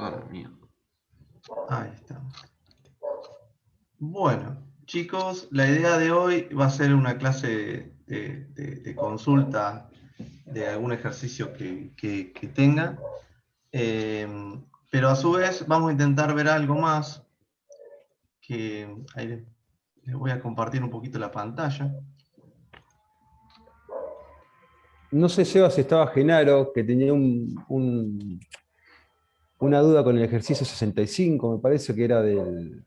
Ah, mía. Ahí está. Bueno, chicos, la idea de hoy va a ser una clase de consulta de algún ejercicio que tenga, eh, pero a su vez vamos a intentar ver algo más, que ahí les voy a compartir un poquito la pantalla. No sé, Seba, si estaba Genaro, que tenía una duda con el ejercicio 65, me parece que era del...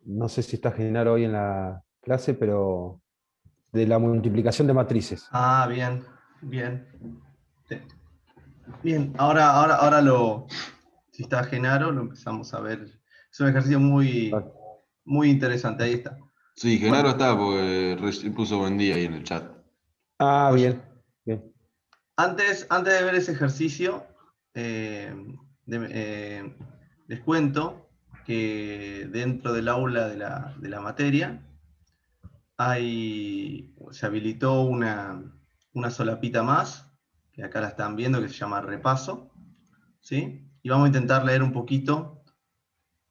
No sé si está Genaro hoy en la clase, pero de la multiplicación de matrices. Ah, bien, bien. Sí. Bien, si está Genaro, lo empezamos a ver. Es un ejercicio Ah, muy interesante, ahí está. Sí, Genaro Bueno, está porque puso buen día ahí en el chat. oye, bien, bien. antes de ver ese ejercicio, eh, de- eh, les cuento que dentro del aula de la materia se habilitó una solapita más, que acá la están viendo, que se llama repaso, ¿sí? Y vamos a intentar leer un poquito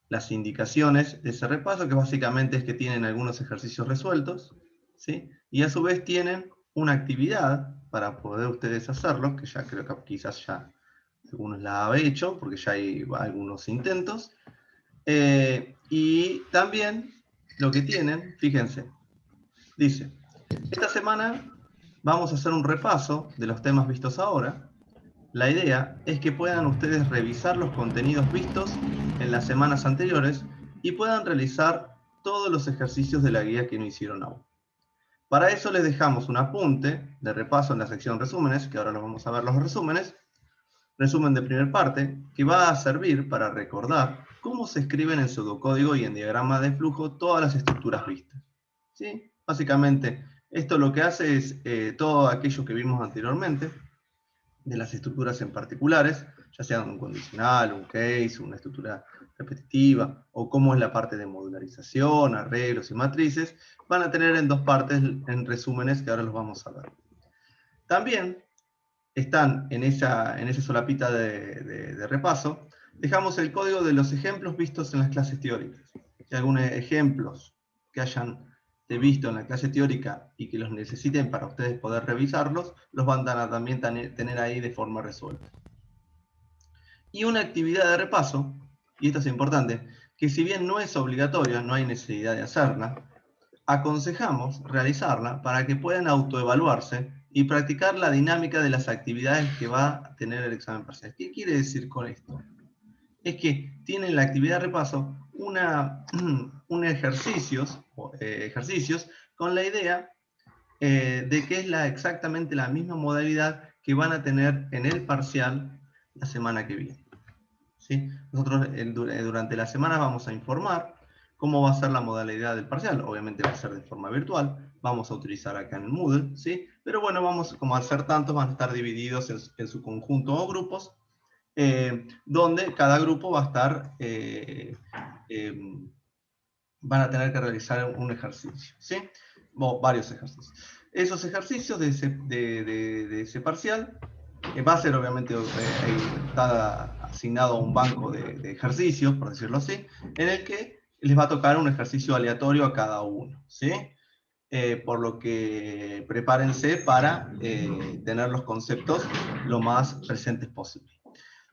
las indicaciones de ese repaso, que básicamente es que tienen algunos ejercicios resueltos, ¿sí? Y a su vez tienen una actividad para poder ustedes hacerlo, que ya creo que quizás ya algunos la han hecho, porque ya hay algunos intentos. Y también lo que tienen, fíjense, dice, esta semana vamos a hacer un repaso de los temas vistos ahora. La idea es que puedan ustedes revisar los contenidos vistos en las semanas anteriores y puedan realizar todos los ejercicios de la guía que no hicieron aún. Para eso les dejamos un apunte de repaso en la sección resúmenes, que ahora los vamos a ver los resúmenes, resumen de primer parte, que va a servir para recordar cómo se escriben en pseudocódigo y en diagrama de flujo todas las estructuras vistas. ¿Sí? Básicamente, esto lo que hace es todo aquello que vimos anteriormente, de las estructuras en particulares, ya sea un condicional, un case, una estructura repetitiva, o cómo es la parte de modularización, arreglos y matrices, van a tener en dos partes en resúmenes que ahora los vamos a ver. También están en esa solapita de repaso, dejamos el código de los ejemplos vistos en las clases teóricas. Si hay algunos ejemplos que hayan visto en la clase teórica y que los necesiten para ustedes poder revisarlos, los van a también tener ahí de forma resuelta. Y una actividad de repaso, y esto es importante, que si bien no es obligatoria, no hay necesidad de hacerla, aconsejamos realizarla para que puedan autoevaluarse y practicar la dinámica de las actividades que va a tener el examen parcial. ¿Qué quiere decir con esto? Es que tienen la actividad de repaso ejercicios con la idea de que es exactamente la misma modalidad que van a tener en el parcial la semana que viene. ¿Sí? Nosotros durante la semana vamos a informar cómo va a ser la modalidad del parcial. Obviamente va a ser de forma virtual, vamos a utilizar acá en el Moodle, ¿sí? Pero bueno, como al ser tantos, van a estar divididos en su conjunto o grupos, donde cada grupo va a estar, van a tener que realizar un ejercicio, ¿sí? O varios ejercicios. Esos ejercicios de ese parcial va a ser obviamente, está asignado a un banco de ejercicios, por decirlo así, en el que les va a tocar un ejercicio aleatorio a cada uno, ¿sí? Por lo que prepárense para tener los conceptos lo más presentes posible.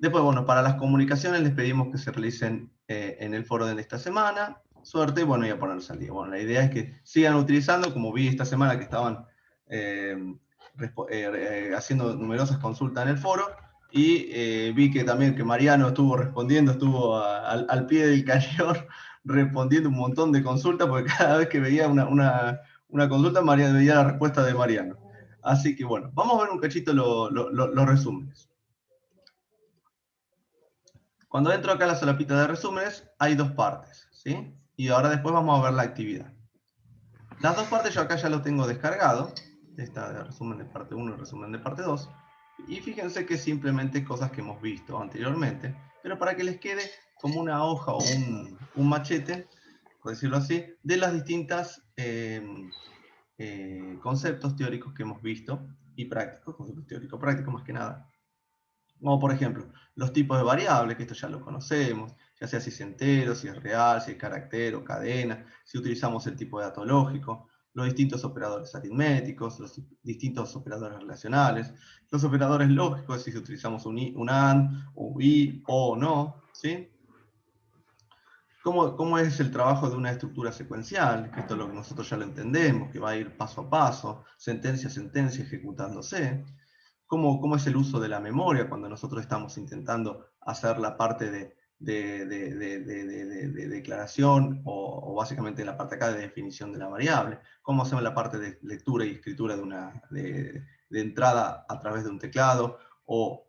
Después, bueno, para las comunicaciones les pedimos que se realicen en el foro de esta semana. Suerte, bueno, y a ponerse al día. Bueno, la idea es que sigan utilizando, como vi esta semana que estaban eh, haciendo numerosas consultas en el foro, y vi que también que Mariano estuvo respondiendo, estuvo al pie del cañón respondiendo un montón de consultas, porque cada vez que veía una consulta, veía la respuesta de Mariano. Así que bueno, vamos a ver un cachito los resúmenes. Cuando entro acá a la solapita de resúmenes, hay dos partes, ¿sí? Y ahora después vamos a ver la actividad. Las dos partes yo acá ya lo tengo descargado. Esta de resumen de parte 1 y resumen de parte 2. Y fíjense que simplemente cosas que hemos visto anteriormente, pero para que les quede como una hoja o un machete, por decirlo así, de las distintas conceptos teóricos que hemos visto y prácticos, conceptos teóricos prácticos más que nada. Como por ejemplo, los tipos de variables, que esto ya lo conocemos, ya sea si es entero, si es real, si es carácter o cadena, si utilizamos el tipo de dato lógico, los distintos operadores aritméticos, los distintos operadores relacionales, los operadores lógicos, si utilizamos un AND, un y, o no, ¿sí? ¿Cómo es el trabajo de una estructura secuencial? Que esto es lo que nosotros ya lo entendemos, que va a ir paso a paso, sentencia a sentencia ejecutándose. ¿Cómo es el uso de la memoria cuando nosotros estamos intentando hacer la parte de declaración o básicamente la parte acá de definición de la variable? ¿Cómo hacemos la parte de lectura y escritura de entrada a través de un teclado o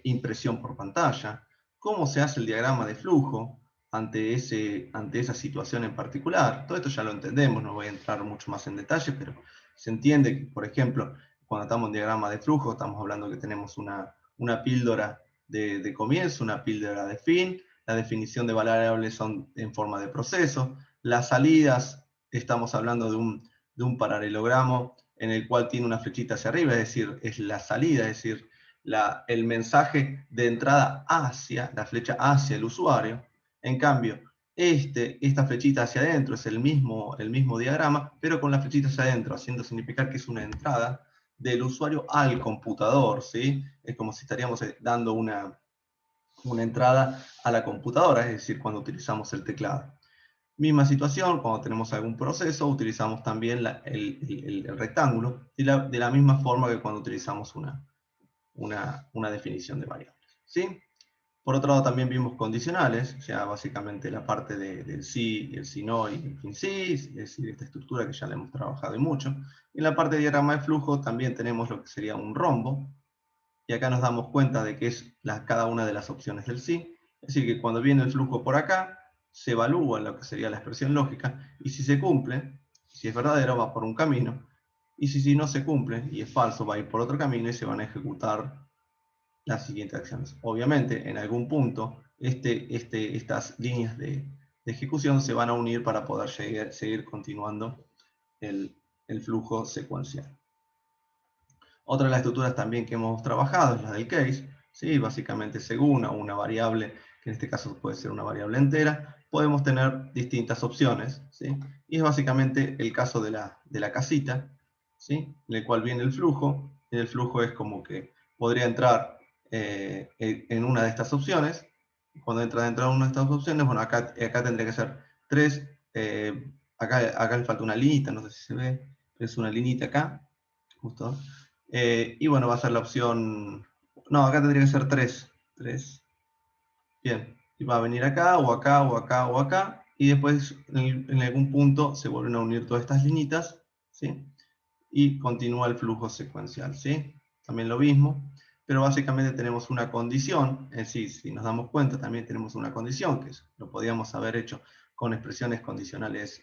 impresión por pantalla? ¿Cómo se hace el diagrama de flujo ante esa situación en particular? Todo esto ya lo entendemos, no voy a entrar mucho más en detalle, pero se entiende que, por ejemplo, cuando estamos en diagrama de flujo, estamos hablando que tenemos una píldora de comienzo, una píldora de fin, la definición de variables son en forma de proceso, las salidas, estamos hablando de un paralelogramo en el cual tiene una flechita hacia arriba, es decir, es la salida, es decir, el mensaje de entrada hacia, la flecha hacia el usuario. En cambio, esta flechita hacia adentro es el mismo diagrama, pero con la flechita hacia adentro, haciendo significar que es una entrada del usuario al computador, ¿sí? Es como si estaríamos dando una entrada a la computadora, es decir, cuando utilizamos el teclado. Misma situación, cuando tenemos algún proceso, utilizamos también el rectángulo, de la misma forma que cuando utilizamos una definición de variables, ¿sí? Por otro lado, también vimos condicionales, ya básicamente la parte del sí, el sí no y el fin sí, es decir, esta estructura que ya la hemos trabajado y mucho. En la parte de diagrama de flujo también tenemos lo que sería un rombo, y acá nos damos cuenta de que es cada una de las opciones del sí, es decir, que cuando viene el flujo por acá, se evalúa lo que sería la expresión lógica, y si se cumple, si es verdadero, va por un camino, y si no se cumple y es falso, va a ir por otro camino y se van a ejecutar las siguientes acciones. Obviamente, en algún punto, estas líneas de ejecución se van a unir para poder seguir continuando el flujo secuencial. Otra de las estructuras también que hemos trabajado es la del case, ¿sí? Básicamente según una variable, que en este caso puede ser una variable entera, podemos tener distintas opciones, ¿sí? Y es básicamente el caso de la casita, ¿sí? En el cual viene el flujo, y el flujo es como que podría entrar en una de estas opciones. Cuando entra dentro de una de estas opciones, bueno, acá tendría que ser 3, acá le falta una linita, no sé si se ve, es una linita acá, justo. Y bueno, va a ser la opción, no, acá tendría que ser 3, bien, y va a venir acá, o acá, o acá, o acá, y después en algún punto se vuelven a unir todas estas linitas, ¿sí? Y continúa el flujo secuencial, ¿sí? También lo mismo, pero básicamente tenemos una condición, es decir, si nos damos cuenta también tenemos una condición, que lo podíamos haber hecho con expresiones condicionales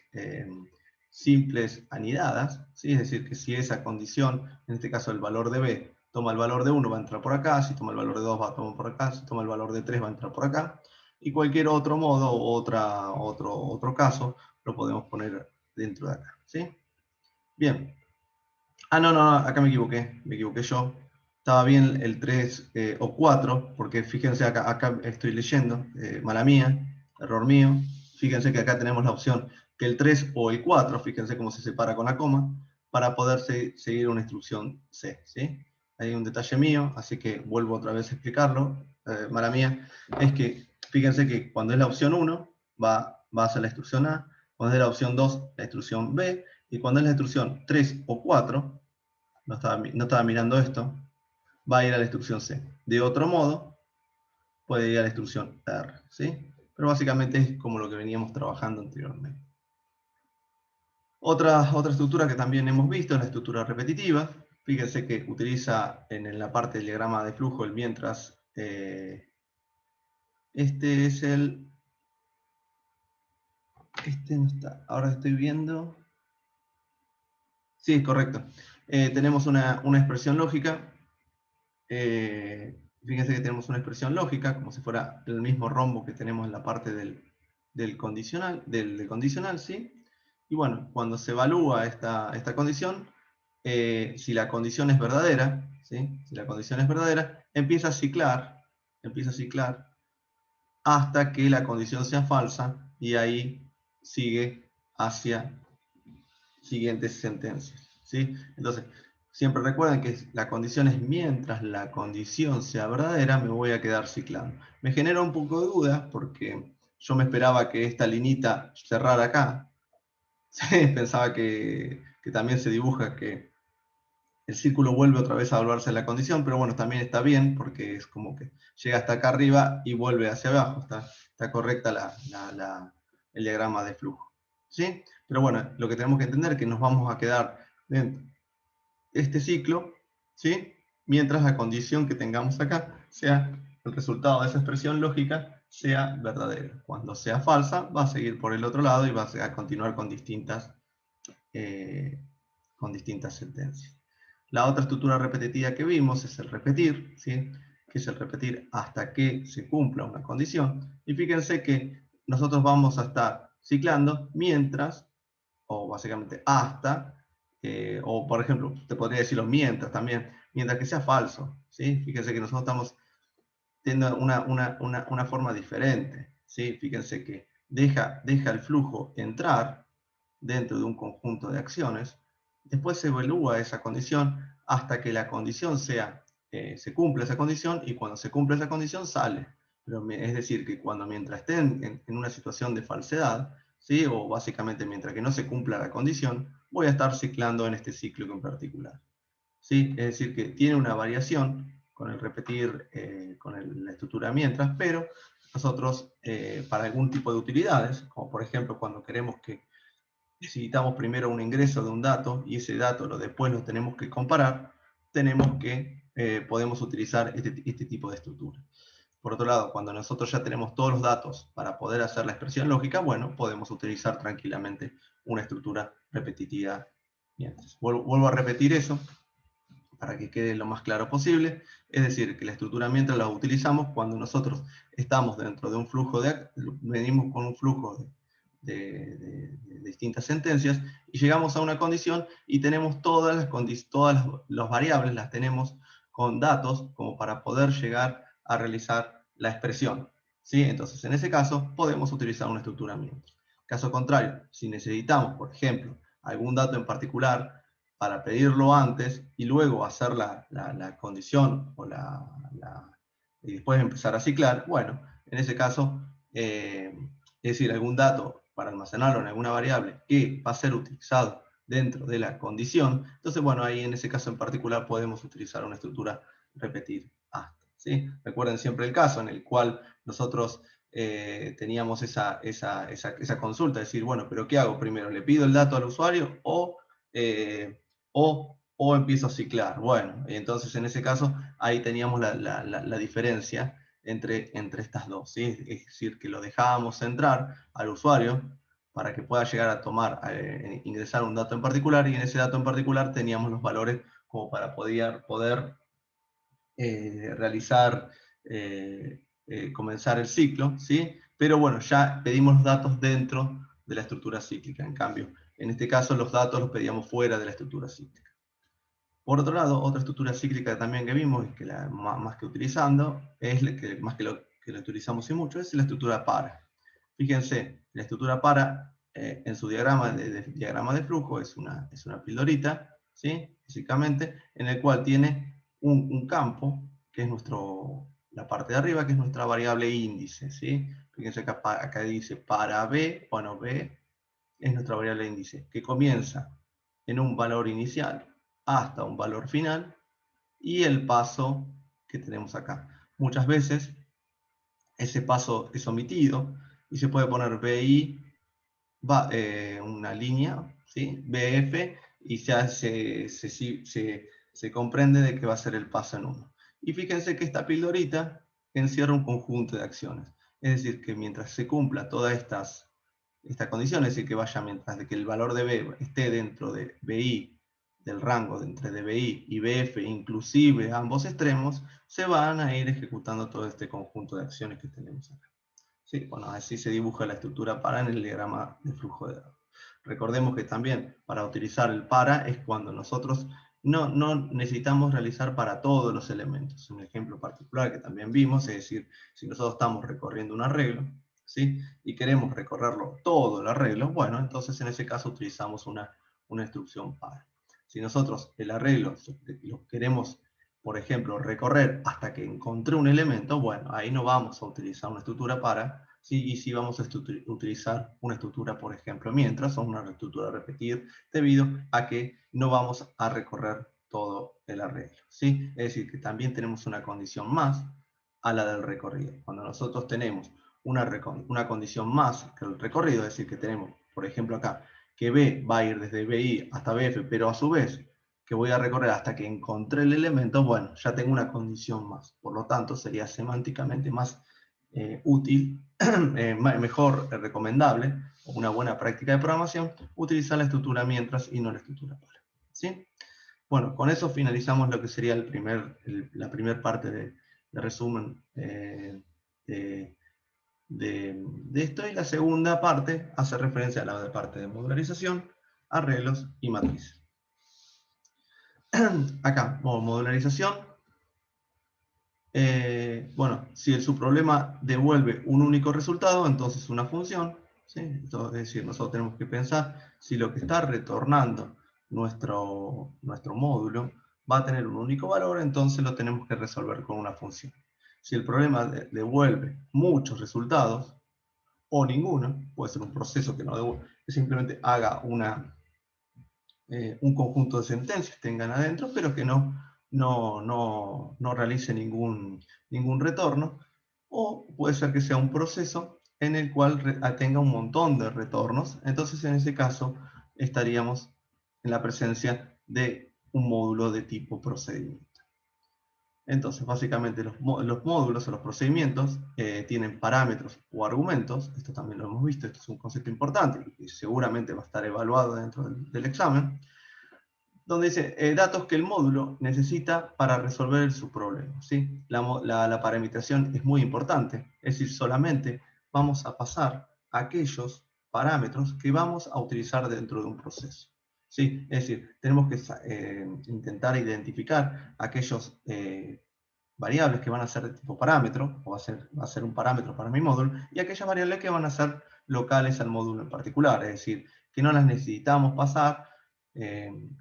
simples anidadas, ¿sí? Es decir, que si esa condición, en este caso el valor de b, toma el valor de 1 va a entrar por acá, si toma el valor de 2 va a tomar por acá, si toma el valor de 3 va a entrar por acá, y cualquier otro modo o otro caso lo podemos poner dentro de acá, ¿sí? Bien. Ah, no, acá me equivoqué yo. Estaba bien el 3 o 4, porque fíjense acá estoy leyendo, mala mía, error mío. Fíjense que acá tenemos la opción que el 3 o el 4, fíjense cómo se separa con la coma, para poder seguir una instrucción C, ¿sí? Hay un detalle mío, así que vuelvo otra vez a explicarlo, mala mía, es que fíjense que cuando es la opción 1, va a ser la instrucción A, cuando es la opción 2, la instrucción B, y cuando es la instrucción 3 o 4, no estaba mirando esto, va a ir a la instrucción C. De otro modo, puede ir a la instrucción R, ¿sí? Pero básicamente es como lo que veníamos trabajando anteriormente. Otra estructura que también hemos visto es la estructura repetitiva. Fíjense que utiliza en la parte del diagrama de flujo el mientras. Este es el... Este no está. Ahora estoy viendo... Sí, correcto. Tenemos una expresión lógica. Fíjense que tenemos una expresión lógica, como si fuera el mismo rombo que tenemos en la parte del condicional, ¿sí? Y bueno, cuando se evalúa esta condición, si la condición es verdadera, ¿sí? Si la condición es verdadera, empieza a ciclar empieza a ciclar, hasta que la condición sea falsa, y ahí sigue hacia siguientes sentencias, ¿sí? Entonces, siempre recuerden que la condición es mientras la condición sea verdadera, me voy a quedar ciclando. Me genera un poco de duda porque yo me esperaba que esta linita cerrara acá. Sí, pensaba que también se dibuja que el círculo vuelve otra vez a volverse la condición, pero bueno, también está bien porque es como que llega hasta acá arriba y vuelve hacia abajo. Está correcta el diagrama de flujo, ¿sí? Pero bueno, lo que tenemos que entender es que nos vamos a quedar dentro de este ciclo, ¿sí? Mientras la condición que tengamos acá sea el resultado de esa expresión lógica sea verdadera. Cuando sea falsa, va a seguir por el otro lado y va a continuar con distintas sentencias. La otra estructura repetitiva que vimos es el repetir, ¿sí? Que es el repetir hasta que se cumpla una condición. Y fíjense que nosotros vamos a estar ciclando mientras, o básicamente hasta, o por ejemplo, te podría decirlo mientras también, mientras que sea falso, ¿sí? Fíjense que nosotros estamos teniendo una forma diferente, ¿sí? Fíjense que deja el flujo entrar dentro de un conjunto de acciones, después se evalúa esa condición hasta que la condición se cumpla esa condición, y cuando se cumple esa condición sale. Pero es decir, que mientras estén en una situación de falsedad, ¿sí? O básicamente mientras que no se cumpla la condición, voy a estar ciclando en este ciclo en particular, ¿sí? Es decir, que tiene una variación con el repetir, la estructura mientras, pero nosotros, para algún tipo de utilidades, como por ejemplo cuando queremos que necesitamos primero un ingreso de un dato y ese dato después lo tenemos que comparar, podemos utilizar este tipo de estructura. Por otro lado, cuando nosotros ya tenemos todos los datos para poder hacer la expresión lógica, bueno, podemos utilizar tranquilamente una estructura repetitiva mientras. Vuelvo a repetir eso para que quede lo más claro posible. Es decir, que la estructura mientras la utilizamos cuando nosotros estamos dentro de un flujo venimos con un flujo de distintas sentencias y llegamos a una condición y tenemos todas las variables, las tenemos con datos como para poder llegar a realizar la expresión, ¿sí? Entonces, en ese caso, podemos utilizar una estructura mientras. Caso contrario, si necesitamos, por ejemplo, algún dato en particular para pedirlo antes y luego hacer la condición y después empezar a ciclar, bueno, en ese caso, es decir, algún dato para almacenarlo en alguna variable que va a ser utilizado dentro de la condición, entonces, bueno, ahí en ese caso en particular podemos utilizar una estructura repetir hasta, ¿sí? Recuerden siempre el caso en el cual nosotros teníamos esa consulta, decir, bueno, pero ¿qué hago primero? ¿Le pido el dato al usuario o empiezo a ciclar? Bueno, entonces en ese caso ahí teníamos la diferencia entre estas dos, ¿sí? Es decir, que lo dejábamos entrar al usuario para que pueda llegar a ingresar un dato en particular, y en ese dato en particular teníamos los valores como para poder realizar, comenzar el ciclo, ¿sí? Pero bueno, ya pedimos los datos dentro de la estructura cíclica. En cambio, en este caso los datos los pedíamos fuera de la estructura cíclica. Por otro lado, otra estructura cíclica también que vimos, y que más que utilizando, más que lo utilizamos y mucho, es la estructura para. Fíjense, la estructura para, en su diagrama de flujo, es una pildorita, ¿sí? Básicamente, en el cual tiene un campo, que es la parte de arriba, que es nuestra variable índice, ¿sí? Fíjense que acá dice para B, bueno, B es nuestra variable índice, que comienza en un valor inicial hasta un valor final, y el paso que tenemos acá. Muchas veces ese paso es omitido y se puede poner BI, una línea, ¿sí? BF, y ya se comprende de que va a ser el paso en 1. Y fíjense que esta pildorita encierra un conjunto de acciones. Es decir, que mientras se cumpla todas estas condiciones, es decir, que vaya mientras de que el valor de B esté dentro de BI, del rango entre DBI y BF, inclusive a ambos extremos, se van a ir ejecutando todo este conjunto de acciones que tenemos acá. ¿Sí? Bueno, así se dibuja la estructura para en el diagrama de flujo de datos. Recordemos que también para utilizar el para es cuando nosotros no necesitamos realizar para todos los elementos. Un ejemplo particular que también vimos, es decir, si nosotros estamos recorriendo un arreglo, ¿sí? Y queremos recorrerlo todo el arreglo, bueno, entonces en ese caso utilizamos una instrucción para. Si nosotros el arreglo lo queremos, por ejemplo, recorrer hasta que encontré un elemento, bueno, ahí no vamos a utilizar una estructura para, ¿sí? Y sí vamos a utilizar una estructura, por ejemplo, mientras, o una estructura repetir, debido a que no vamos a recorrer todo el arreglo, ¿sí? Es decir, que también tenemos una condición más a la del recorrido. Cuando nosotros tenemos una condición más que el recorrido, es decir, que tenemos, por ejemplo, acá, que B va a ir desde BI hasta BF, pero a su vez que voy a recorrer hasta que encontré el elemento, bueno, ya tengo una condición más. Por lo tanto, sería semánticamente más útil, mejor recomendable, o una buena práctica de programación, utilizar la estructura mientras y no la estructura para. ¿Sí? Bueno, con eso finalizamos lo que sería la primera parte de resumen de esto, y la segunda parte hace referencia a la parte de modularización, arreglos y matrices. Acá, modularización. Bueno, si el subproblema devuelve un único resultado, entonces una función, ¿sí? Entonces, es decir, nosotros tenemos que pensar si lo que está retornando nuestro módulo va a tener un único valor, entonces lo tenemos que resolver con una función. Si el problema devuelve muchos resultados, o ninguno, puede ser un proceso que, no devuelve, que simplemente haga un conjunto de sentencias tengan adentro, pero que no realice ningún retorno, o puede ser que sea un proceso en el cual tenga un montón de retornos. Entonces en ese caso estaríamos en la presencia de un módulo de tipo procedimiento. Entonces básicamente los módulos o los procedimientos tienen parámetros o argumentos. Esto también lo hemos visto, esto es un concepto importante y seguramente va a estar evaluado dentro del examen, donde dice datos que el módulo necesita para resolver su problema, ¿sí? La parametrización es muy importante, es decir, solamente vamos a pasar aquellos parámetros que vamos a utilizar dentro de un proceso, ¿sí? Es decir, tenemos que intentar identificar aquellos variables que van a ser de tipo parámetro, o va a ser un parámetro para mi módulo, y aquellas variables que van a ser locales al módulo en particular, es decir, que no las necesitamos pasar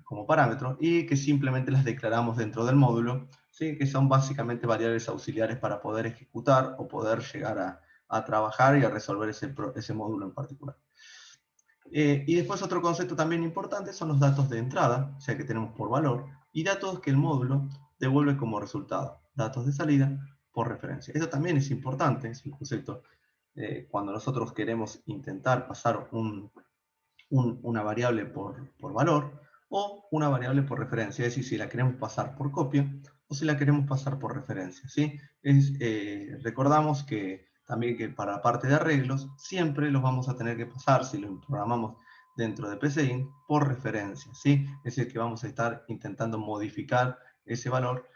como parámetro y que simplemente las declaramos dentro del módulo, ¿sí? Que son básicamente variables auxiliares para poder ejecutar o poder llegar a trabajar y a resolver ese módulo en particular. Y después otro concepto también importante son los datos de entrada, o sea que tenemos por valor, y datos que el módulo devuelve como resultado, datos de salida por referencia. Esto también es importante, es un concepto cuando nosotros queremos intentar pasar una variable por valor o una variable por referencia, es decir, si la queremos pasar por copia o si la queremos pasar por referencia, ¿sí? Recordamos que también que para la parte de arreglos siempre los vamos a tener que pasar, si lo programamos dentro de PCInt, por referencia, ¿sí? Es decir, que vamos a estar intentando modificar ese valor,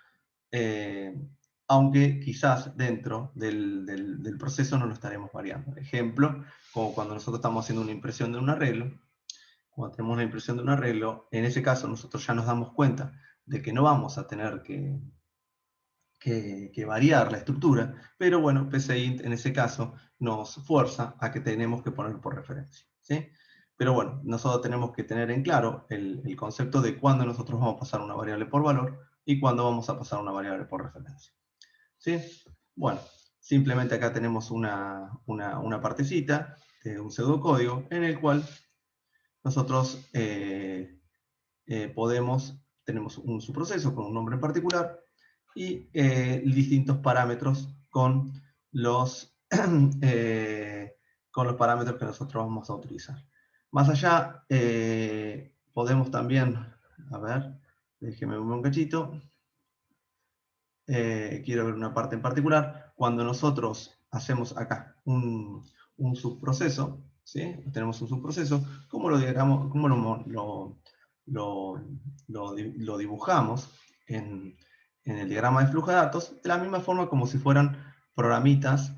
aunque quizás dentro del proceso no lo estaremos variando. Ejemplo, como cuando nosotros estamos haciendo una impresión de un arreglo, cuando tenemos la impresión de un arreglo, en ese caso nosotros ya nos damos cuenta de que no vamos a tener que variar la estructura, pero bueno, PCInt en ese caso nos fuerza a que tenemos que poner por referencia, ¿sí? Pero bueno, nosotros tenemos que tener en claro el concepto de cuándo nosotros vamos a pasar una variable por valor y cuándo vamos a pasar una variable por referencia, ¿sí? Bueno, simplemente acá tenemos una partecita de un pseudocódigo en el cual nosotros tenemos un subproceso con un nombre en particular y distintos parámetros con los, con los parámetros que nosotros vamos a utilizar. Más allá, podemos también, a ver, déjeme un cachito, quiero ver una parte en particular, cuando nosotros hacemos acá un subproceso, ¿sí? Tenemos un subproceso, ¿cómo lo diagramamos, cómo lo dibujamos en el diagrama de flujo de datos? De la misma forma como si fueran programitas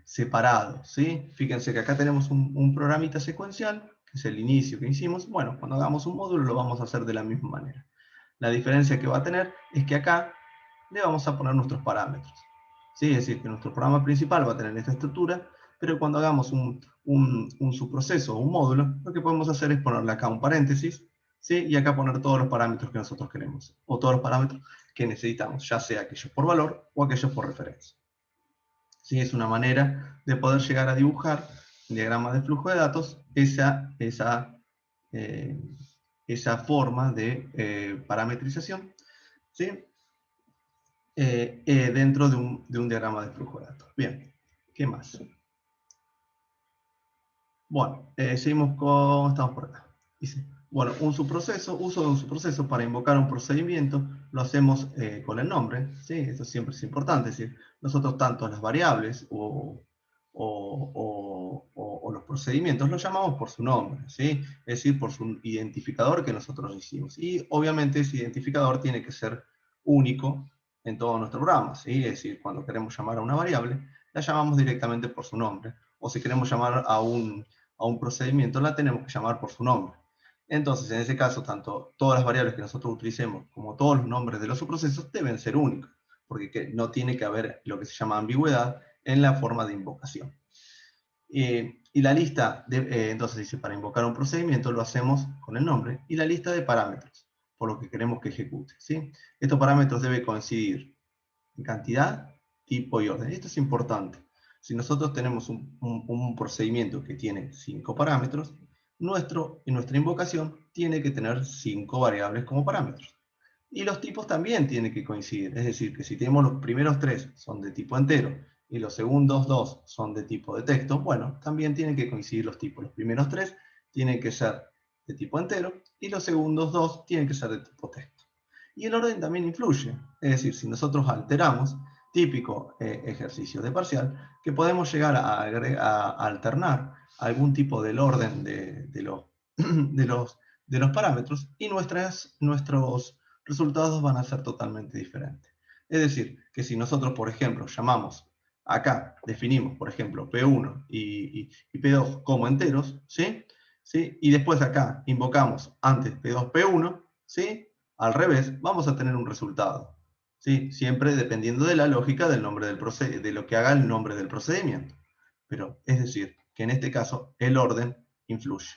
separados, ¿sí? Fíjense que acá tenemos un programita secuencial, que es el inicio que hicimos, bueno, cuando hagamos un módulo lo vamos a hacer de la misma manera. La diferencia que va a tener es que acá le vamos a poner nuestros parámetros. ¿Sí? Es decir, que nuestro programa principal va a tener esta estructura, pero cuando hagamos un subproceso o un módulo, lo que podemos hacer es ponerle acá un paréntesis, ¿sí? Y acá poner todos los parámetros que nosotros queremos, o todos los parámetros que necesitamos, ya sea aquellos por valor o aquellos por referencia. ¿Sí? Es una manera de poder llegar a dibujar en diagramas de flujo de datos esa forma de parametrización, ¿sí? Dentro de un diagrama de flujo de datos. Bien, ¿qué más? Bueno, seguimos con... Estamos por acá. Dice, bueno, uso de un subproceso para invocar un procedimiento, lo hacemos con el nombre, ¿sí? Esto siempre es importante, es decir, nosotros tanto las variables o los procedimientos los llamamos por su nombre, ¿sí? Es decir, por su identificador que nosotros hicimos. Y obviamente ese identificador tiene que ser único en todo nuestro programa, ¿sí? Es decir, cuando queremos llamar a una variable, la llamamos directamente por su nombre. O si queremos llamar a un procedimiento, la tenemos que llamar por su nombre. Entonces, en ese caso, tanto todas las variables que nosotros utilicemos como todos los nombres de los subprocesos deben ser únicos, porque no tiene que haber lo que se llama ambigüedad en la forma de invocación. Y la lista, entonces dice, para invocar un procedimiento lo hacemos con el nombre y la lista de parámetros, por lo que queremos que ejecute, ¿sí? Estos parámetros deben coincidir en cantidad, tipo y orden. Esto es importante. Si nosotros tenemos un procedimiento que tiene 5 parámetros, nuestra invocación tiene que tener 5 variables como parámetros. Y los tipos también tienen que coincidir. Es decir, que si tenemos los primeros 3 son de tipo entero y los segundos 2 son de tipo de texto, bueno, también tienen que coincidir los tipos. Los primeros 3 tienen que ser de tipo entero y los segundos 2 tienen que ser de tipo texto. Y el orden también influye. Es decir, si nosotros alteramos, típico ejercicio de parcial, que podemos llegar a alternar algún tipo del orden de los parámetros y nuestros resultados van a ser totalmente diferentes. Es decir, que si nosotros, por ejemplo, llamamos acá, definimos, por ejemplo, P1 y P2 como enteros, ¿sí? ¿Sí? Y después acá invocamos antes P2, P1, ¿sí? Al revés, vamos a tener un resultado. ¿Sí? Siempre dependiendo de la lógica del nombre del de lo que haga el nombre del procedimiento. Pero es decir, que en este caso el orden influye.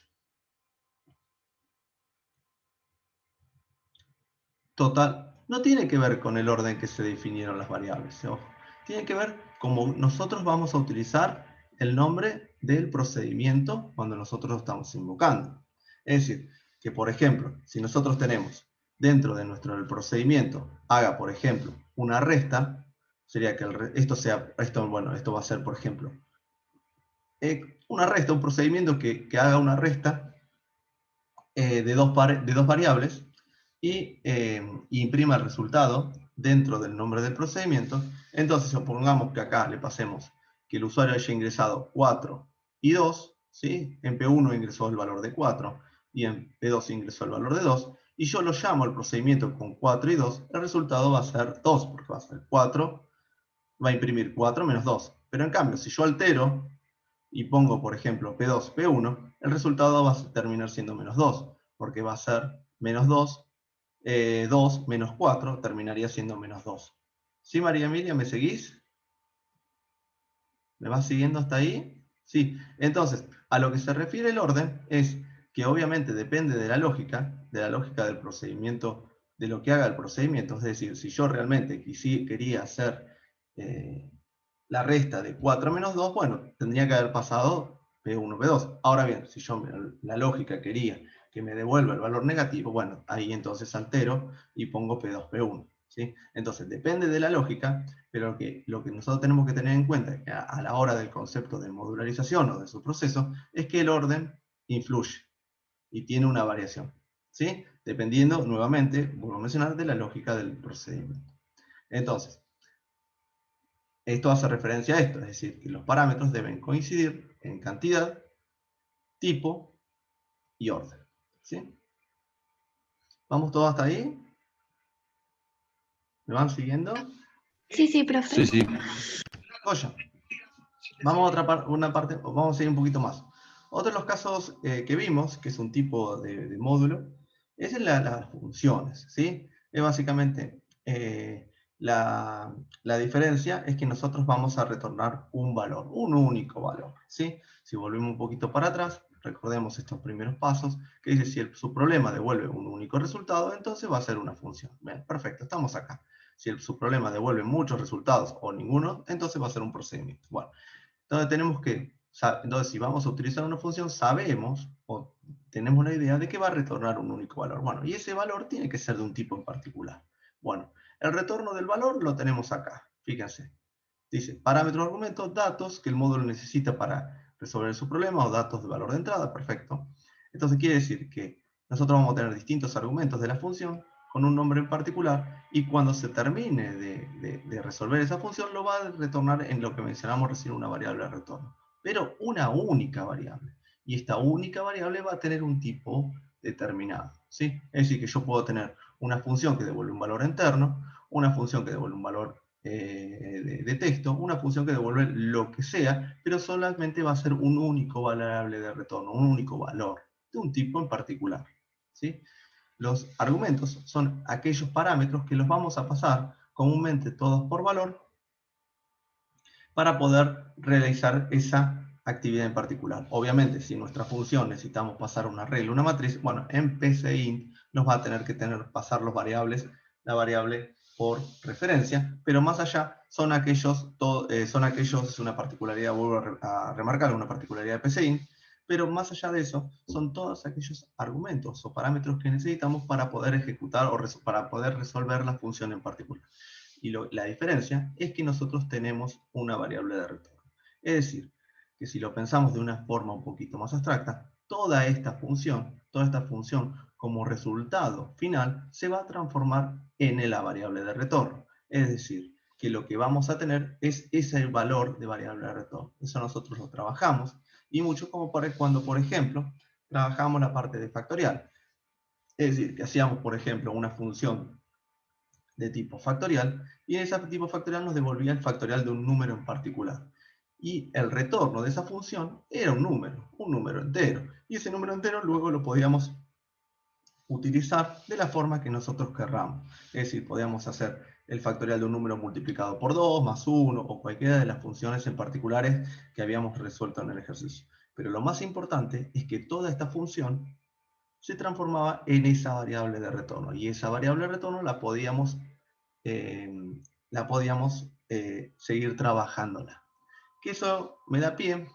Total, no tiene que ver con el orden que se definieron las variables, ojo. Tiene que ver cómo nosotros vamos a utilizar el nombre del procedimiento cuando nosotros lo estamos invocando. Es decir, que por ejemplo, si nosotros tenemos dentro de nuestro procedimiento, haga por ejemplo una resta, sería que esto va a ser por ejemplo una resta, un procedimiento que haga una resta de dos variables y imprima el resultado dentro del nombre del procedimiento. Entonces, supongamos que acá le pasemos que el usuario haya ingresado 4 y 2, ¿sí? En P1 ingresó el valor de 4 y en P2 ingresó el valor de 2, y yo lo llamo al procedimiento con 4 y 2, el resultado va a ser 2, porque va a ser 4, va a imprimir 4 menos 2. Pero en cambio, si yo altero y pongo, por ejemplo, P2, P1, el resultado va a terminar siendo menos 2, porque va a ser menos 2, 2 menos 4 terminaría siendo menos 2. ¿Sí, María Emilia, me seguís? ¿Me vas siguiendo hasta ahí? Sí. Entonces, a lo que se refiere el orden es que obviamente depende de la lógica del procedimiento, de lo que haga el procedimiento. Es decir, si yo realmente quería hacer la resta de 4 menos 2, bueno, tendría que haber pasado P1, P2. Ahora bien, si yo la lógica quería que me devuelva el valor negativo, bueno, ahí entonces altero y pongo P2, P1. ¿Sí? Entonces, depende de la lógica, pero lo que nosotros tenemos que tener en cuenta a la hora del concepto de modularización o de su proceso es que el orden influye y tiene una variación, ¿sí? Dependiendo, nuevamente, vuelvo a mencionar, de la lógica del procedimiento. Entonces, esto hace referencia a esto, es decir, que los parámetros deben coincidir en cantidad, tipo y orden, ¿sí? ¿Vamos todos hasta ahí? ¿Me van siguiendo? Sí, profe. Sí, sí. Joya. Vamos a una parte, vamos a seguir un poquito más. Otro de los casos que vimos, que es un tipo de módulo, es en las funciones, ¿sí? Es básicamente, la diferencia es que nosotros vamos a retornar un valor, un único valor, ¿sí? Si volvemos un poquito para atrás, recordemos estos primeros pasos, que dice si su problema devuelve un único resultado, entonces va a ser una función. Bien, perfecto, estamos acá. Si su problema devuelve muchos resultados o ninguno, entonces va a ser un procedimiento. Bueno, entonces tenemos que, entonces si vamos a utilizar una función, sabemos o tenemos la idea de que va a retornar un único valor. Bueno, y ese valor tiene que ser de un tipo en particular. Bueno, el retorno del valor lo tenemos acá, fíjense. Dice, parámetros, argumentos, datos que el módulo necesita para resolver su problema o datos de valor de entrada, perfecto. Entonces quiere decir que nosotros vamos a tener distintos argumentos de la función con un nombre en particular y cuando se termine de resolver esa función lo va a retornar en lo que mencionamos recién, una variable de retorno. Pero una única variable. Y esta única variable va a tener un tipo determinado, ¿sí? Es decir, que yo puedo tener una función que devuelve un valor interno, una función que devuelve un valor de texto, una función que devuelve lo que sea, pero solamente va a ser un único variable de retorno, un único valor de un tipo en particular, ¿sí? Los argumentos son aquellos parámetros que los vamos a pasar comúnmente todos por valor para poder realizar esa actividad en particular. Obviamente, si nuestra función necesitamos pasar una regla, una matriz, bueno, en PCInt nos va a tener que pasar los variables, la variable por referencia, pero más allá son aquellos, es una particularidad, vuelvo a remarcar, una particularidad de PCInt, pero más allá de eso, son todos aquellos argumentos o parámetros que necesitamos para poder ejecutar o para poder resolver la función en particular. Y la diferencia es que nosotros tenemos una variable de retorno. Es decir, que si lo pensamos de una forma un poquito más abstracta, toda esta función como resultado final se va a transformar en la variable de retorno. Es decir, que lo que vamos a tener es ese valor de variable de retorno. Eso nosotros lo trabajamos y mucho como cuando, por ejemplo, trabajamos la parte de factorial. Es decir, que hacíamos, por ejemplo, una función de tipo factorial, y en ese tipo factorial nos devolvía el factorial de un número en particular. Y el retorno de esa función era un número entero. Y ese número entero luego lo podíamos utilizar de la forma que nosotros querramos. Es decir, podíamos hacer el factorial de un número multiplicado por 2, más 1, o cualquiera de las funciones en particulares que habíamos resuelto en el ejercicio. Pero lo más importante es que toda esta función se transformaba en esa variable de retorno. Y esa variable de retorno la podíamos seguir trabajándola. Que eso me da pie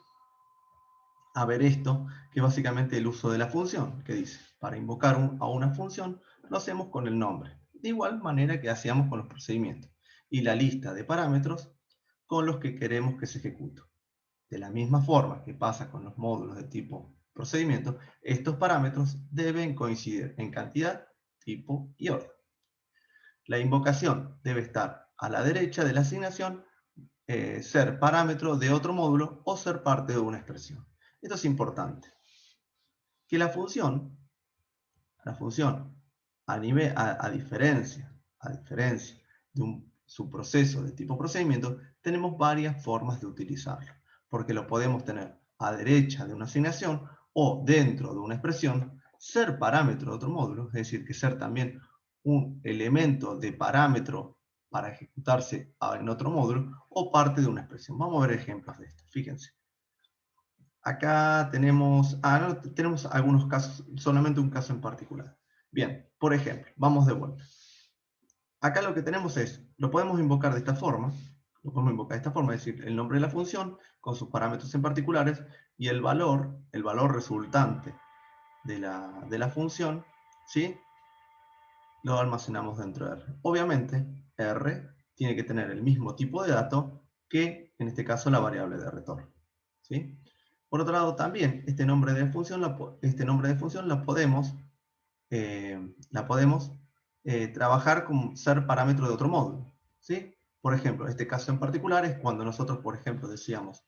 a ver esto, que básicamente el uso de la función, que dice, para invocar a una función, lo hacemos con el nombre, de igual manera que hacíamos con los procedimientos, y la lista de parámetros con los que queremos que se ejecute. De la misma forma que pasa con los módulos de tipo procedimiento, estos parámetros deben coincidir en cantidad, tipo y orden. La invocación debe estar a la derecha de la asignación, ser parámetro de otro módulo o ser parte de una expresión. Esto es importante. Que la función a diferencia de su proceso de tipo procedimiento, tenemos varias formas de utilizarlo, porque lo podemos tener a derecha de una asignación o dentro de una expresión, ser parámetro de otro módulo, es decir, que ser también un elemento de parámetro para ejecutarse en otro módulo o parte de una expresión. Vamos a ver ejemplos de esto, fíjense. Acá tenemos, no, tenemos algunos casos, solamente un caso en particular. Bien, por ejemplo, vamos de vuelta. Acá lo que tenemos es, lo podemos invocar de esta forma, es decir, el nombre de la función con sus parámetros en particulares y el valor resultante de la función, ¿sí? Lo almacenamos dentro de R. Obviamente, R tiene que tener el mismo tipo de dato que, en este caso, la variable de retorno, ¿sí? Por otro lado, también este nombre de función la podemos trabajar como ser parámetro de otro módulo, ¿sí? Por ejemplo, este caso en particular es cuando nosotros, por ejemplo, decíamos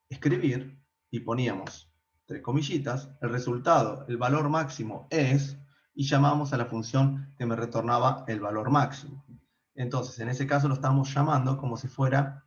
escribir y poníamos, entre comillitas, el resultado, el valor máximo es, y llamamos a la función que me retornaba el valor máximo. Entonces, en ese caso lo estamos llamando como si fuera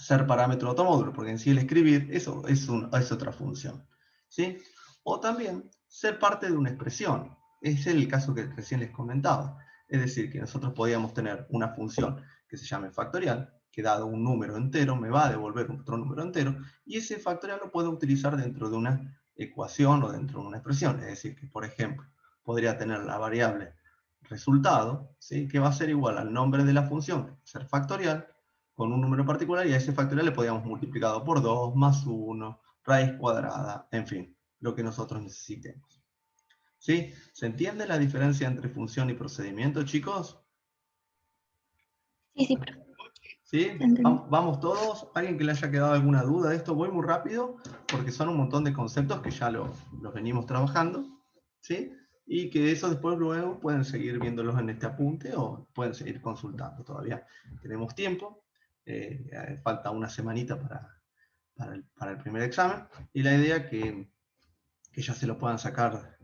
ser parámetro automódulo, porque en sí el escribir eso es otra función, ¿sí? O también ser parte de una expresión. Es el caso que recién les comentaba. Es decir, que nosotros podíamos tener una función que se llame factorial, que dado un número entero me va a devolver otro número entero, y ese factorial lo puedo utilizar dentro de una ecuación o dentro de una expresión. Es decir, que por ejemplo, podría tener la variable resultado, ¿sí? Que va a ser igual al nombre de la función, ser factorial, con un número particular, y a ese factorial le podíamos multiplicado por 2, más 1, raíz cuadrada, en fin, lo que nosotros necesitemos. ¿Sí? ¿Se entiende la diferencia entre función y procedimiento, chicos? Sí, sí, profe. ¿Sí? Entendí. Vamos todos. ¿Alguien que le haya quedado alguna duda de esto? Voy muy rápido porque son un montón de conceptos que ya los venimos trabajando, ¿sí? Y que eso después luego pueden seguir viéndolos en este apunte o pueden seguir consultando. Todavía tenemos tiempo. Falta una semanita para el primer examen. Y la idea es que ya se lo puedan sacar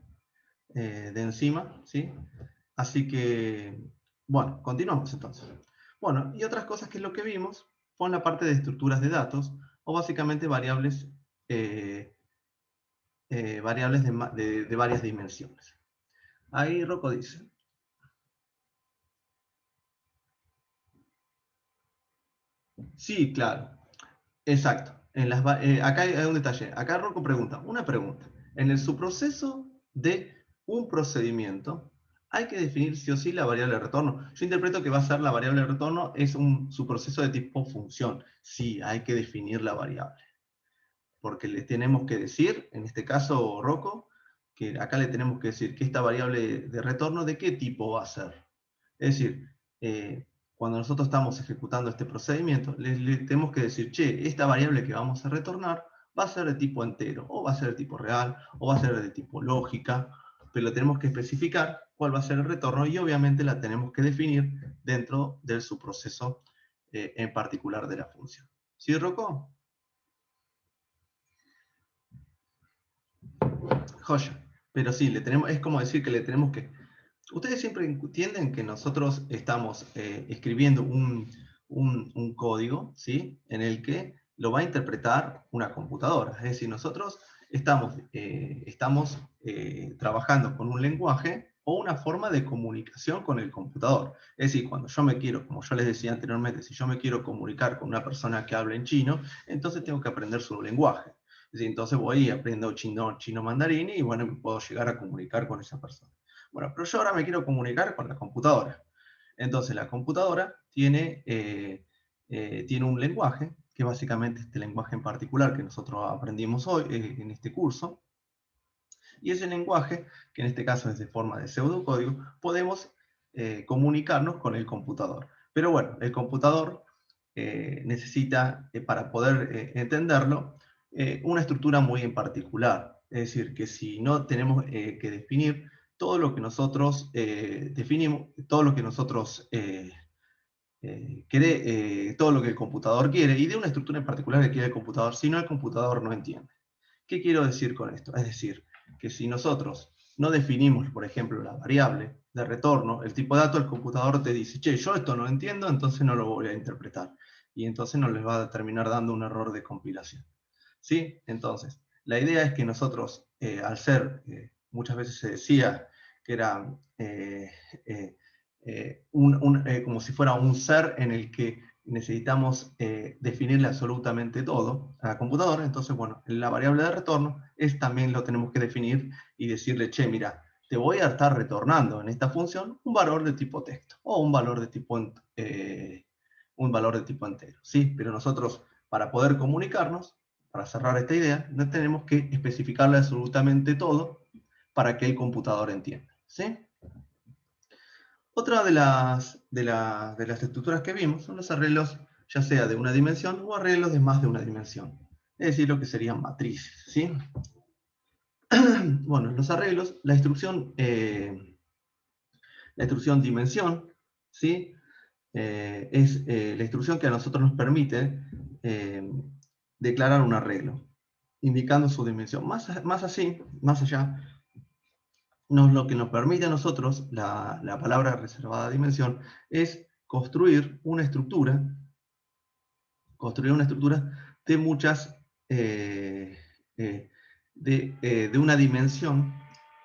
de encima, ¿sí? Así que, bueno, continuamos entonces. Bueno, y otras cosas que es lo que vimos fue en la parte de estructuras de datos, o básicamente variables, variables de varias dimensiones. Ahí Rocco dice. Sí, claro, exacto. Acá hay un detalle. Acá Rocco pregunta, una pregunta. En el subproceso de un procedimiento, hay que definir sí o sí la variable de retorno. Yo interpreto que va a ser la variable de retorno es un subproceso de tipo función. Sí, hay que definir la variable. Porque le tenemos que decir, en este caso Rocco, que acá le tenemos que decir que esta variable de retorno de qué tipo va a ser. Es decir, cuando nosotros estamos ejecutando este procedimiento, le tenemos que decir, che, esta variable que vamos a retornar va a ser de tipo entero, o va a ser de tipo real, o va a ser de tipo lógica, pero tenemos que especificar cuál va a ser el retorno y obviamente la tenemos que definir dentro del subproceso en particular de la función. ¿Sí, Rocco? Joya. Pero sí, es como decir que le tenemos que... Ustedes siempre entienden que nosotros estamos escribiendo un código, ¿sí? En el que lo va a interpretar una computadora. Es decir, nosotros estamos trabajando con un lenguaje o una forma de comunicación con el computador. Es decir, cuando yo me quiero, como yo les decía anteriormente, si yo me quiero comunicar con una persona que habla en chino, entonces tengo que aprender su lenguaje. Es decir, entonces voy y aprendo chino mandarín y bueno, me puedo llegar a comunicar con esa persona. Bueno, pero yo ahora me quiero comunicar con la computadora. Entonces la computadora tiene un lenguaje, que básicamente este lenguaje en particular que nosotros aprendimos hoy en este curso, y ese lenguaje, que en este caso es de forma de pseudocódigo, podemos comunicarnos con el computador. Pero bueno, el computador necesita, para poder entenderlo, una estructura muy en particular. Es decir, que si no tenemos que definir todo lo que nosotros definimos, todo lo que nosotros todo lo que el computador quiere, y de una estructura en particular que quiere el computador, si no el computador no entiende. ¿Qué quiero decir con esto? Es decir, que si nosotros no definimos, por ejemplo, la variable de retorno, el tipo de dato, el computador te dice, che, yo esto no entiendo, entonces no lo voy a interpretar. Y entonces nos les va a terminar dando un error de compilación. ¿Sí? Entonces, la idea es que nosotros, al ser, muchas veces se decía que era como si fuera un ser en el que necesitamos definirle absolutamente todo a la computadora, entonces, bueno, la variable de retorno también lo tenemos que definir y decirle, che, mira, te voy a estar retornando en esta función un valor de tipo texto o un valor de tipo entero, ¿sí? Pero nosotros, para poder comunicarnos, para cerrar esta idea, no tenemos que especificarle absolutamente todo para que el computador entienda, ¿sí? Otra de las estructuras que vimos son los arreglos, ya sea de una dimensión o arreglos de más de una dimensión. Es decir, lo que serían matrices, ¿sí? Bueno, los arreglos, la instrucción dimensión, ¿sí? Es la instrucción que a nosotros nos permite declarar un arreglo, indicando su dimensión. Más allá, lo que nos permite a nosotros, la palabra reservada dimensión, es construir una estructura construir una estructura de muchas, de una dimensión,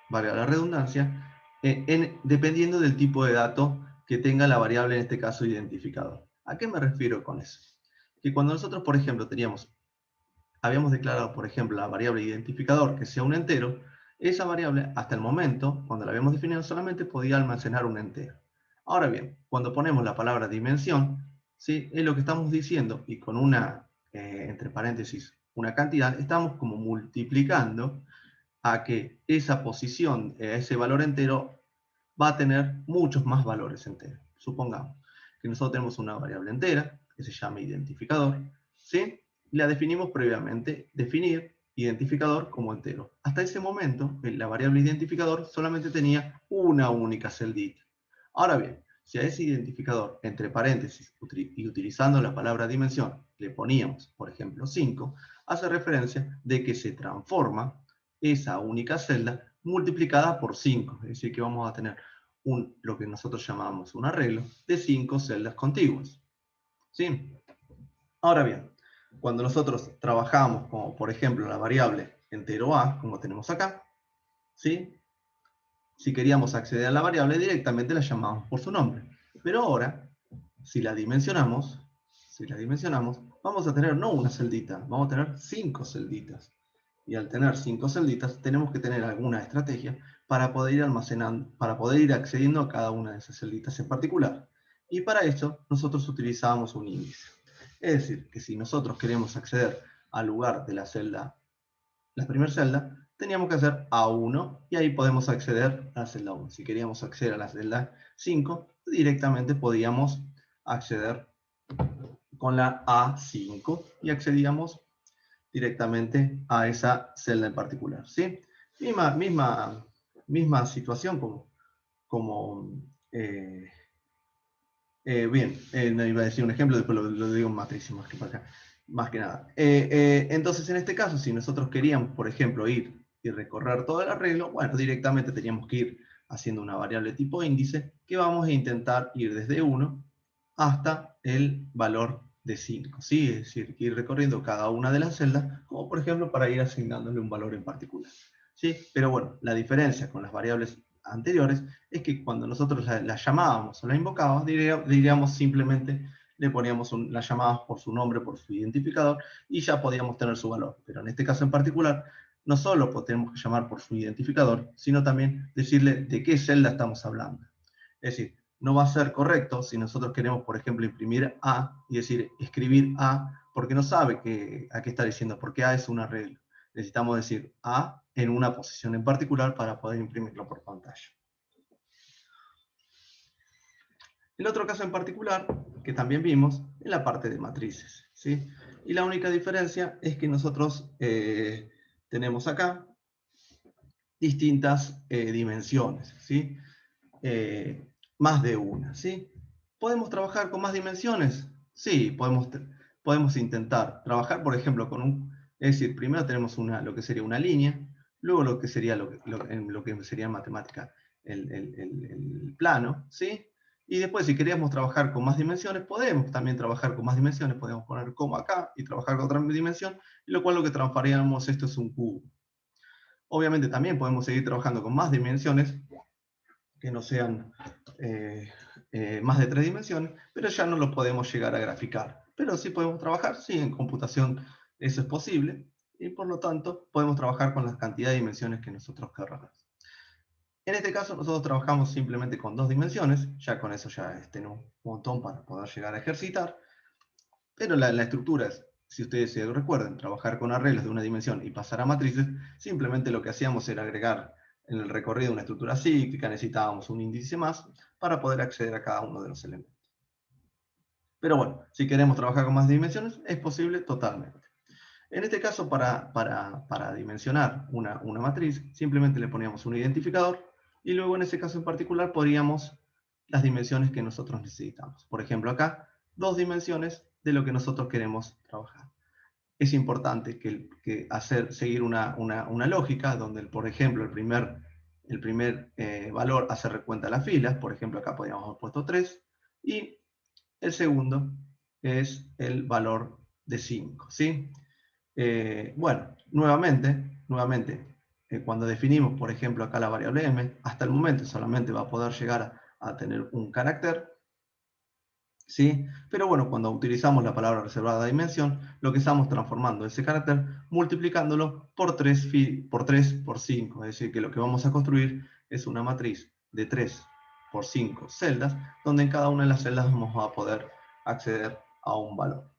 valga la redundancia, dependiendo del tipo de dato que tenga la variable, en este caso identificador. ¿A qué me refiero con eso? Que cuando nosotros, por ejemplo, habíamos declarado, por ejemplo, la variable identificador que sea un entero, esa variable, hasta el momento, cuando la habíamos definido, solamente podía almacenar un entero. Ahora bien, cuando ponemos la palabra dimensión, ¿sí? Es lo que estamos diciendo, y con una, entre paréntesis, una cantidad, estamos como multiplicando a que esa posición, ese valor entero, va a tener muchos más valores enteros. Supongamos que nosotros tenemos una variable entera, que se llama identificador, ¿sí? Y la definimos previamente, definir identificador como entero. Hasta ese momento, la variable identificador solamente tenía una única celdita. Ahora bien, si a ese identificador, entre paréntesis, y utilizando la palabra dimensión, le poníamos, por ejemplo, 5, hace referencia de que se transforma esa única celda multiplicada por 5. Es decir, que vamos a tener lo que nosotros llamamos un arreglo de 5 celdas contiguas. ¿Sí? Ahora bien, cuando nosotros trabajamos como, por ejemplo, la variable entero a, como tenemos acá, ¿sí? Si queríamos acceder a la variable, directamente la llamamos por su nombre. Pero ahora, si la dimensionamos, vamos a tener no una celdita, vamos a tener 5 celditas. Y al tener 5 celditas, tenemos que tener alguna estrategia para poder ir almacenando, para poder ir accediendo a cada una de esas celditas en particular. Y para eso, nosotros utilizamos un índice. Es decir, que si nosotros queremos acceder al lugar de la celda, la primera celda, teníamos que hacer A1 y ahí podemos acceder a la celda 1. Si queríamos acceder a la celda 5, directamente podíamos acceder con la A5 y accedíamos directamente a esa celda en particular. ¿Sí? Misma situación bien, no iba a decir un ejemplo, después lo digo en matriz más que nada. Entonces, en este caso, si nosotros queríamos, por ejemplo, ir y recorrer todo el arreglo, bueno, directamente teníamos que ir haciendo una variable tipo índice que vamos a intentar ir desde 1 hasta el valor de 5, ¿sí? Es decir, ir recorriendo cada una de las celdas, como por ejemplo para ir asignándole un valor en particular, ¿sí? Pero bueno, la diferencia con las variables anteriores es que cuando nosotros la llamábamos o la invocábamos, diríamos simplemente, le poníamos la llamábamos por su nombre, por su identificador, y ya podíamos tener su valor. Pero en este caso en particular, no solo tenemos que llamar por su identificador, sino también decirle de qué celda estamos hablando. Es decir, no va a ser correcto si nosotros queremos, por ejemplo, imprimir A y decir escribir A, porque no sabe a qué está diciendo, porque A es un arreglo. Necesitamos decir A en una posición en particular para poder imprimirlo por pantalla. El otro caso en particular, que también vimos, es la parte de matrices, ¿sí? Y la única diferencia es que nosotros tenemos acá distintas dimensiones, ¿sí? Más de una, ¿sí? ¿Podemos trabajar con más dimensiones? Sí, podemos intentar trabajar, por ejemplo, es decir, primero tenemos lo que sería una línea, luego lo que sería lo que sería en matemática el plano, ¿sí? Y después, si queríamos trabajar con más dimensiones, podemos también trabajar con más dimensiones, podemos poner como acá y trabajar con otra dimensión, y lo cual lo que transformaríamos esto es un cubo. Obviamente también podemos seguir trabajando con más dimensiones, que no sean más de 3 dimensiones, pero ya no los podemos llegar a graficar. Pero sí podemos trabajar, sí, en computación eso es posible, y por lo tanto podemos trabajar con la cantidad de dimensiones que nosotros querramos. En este caso nosotros trabajamos simplemente con 2 dimensiones, ya con eso ya tenemos un montón para poder llegar a ejercitar, pero la estructura es, si ustedes se recuerdan, trabajar con arreglos de una dimensión y pasar a matrices, simplemente lo que hacíamos era agregar en el recorrido una estructura cíclica, necesitábamos un índice más para poder acceder a cada uno de los elementos. Pero bueno, si queremos trabajar con más dimensiones, es posible totalmente. En este caso, para dimensionar una matriz, simplemente le poníamos un identificador y luego en ese caso en particular podríamos las dimensiones que nosotros necesitamos. Por ejemplo, acá, 2 dimensiones de lo que nosotros queremos trabajar. Es importante seguir una lógica donde, por ejemplo, el primer valor hace recuenta a las filas. Por ejemplo, acá podríamos haber puesto 3. Y el segundo es el valor de 5, ¿sí? Bueno, nuevamente, cuando definimos, por ejemplo, acá la variable m, hasta el momento solamente va a poder llegar a tener un carácter, ¿sí? Pero bueno, cuando utilizamos la palabra reservada dimensión, lo que estamos transformando ese carácter, multiplicándolo por 3 por 5, es decir, que lo que vamos a construir es una matriz de 3 por 5 celdas, donde en cada una de las celdas vamos a poder acceder a un valor.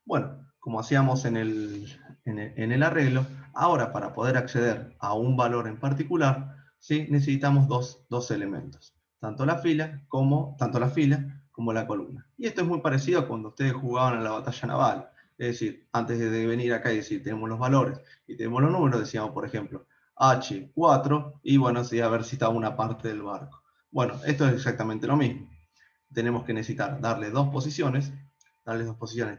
Bueno, como hacíamos en el arreglo, ahora para poder acceder a un valor en particular, ¿sí? Necesitamos dos elementos, tanto la fila como la columna. Y esto es muy parecido a cuando ustedes jugaban a la batalla naval. Es decir, antes de venir acá y decir tenemos los valores y tenemos los números, decíamos, por ejemplo, H4, y bueno, sí, a ver si está una parte del barco. Bueno, esto es exactamente lo mismo. Tenemos que necesitar darle dos posiciones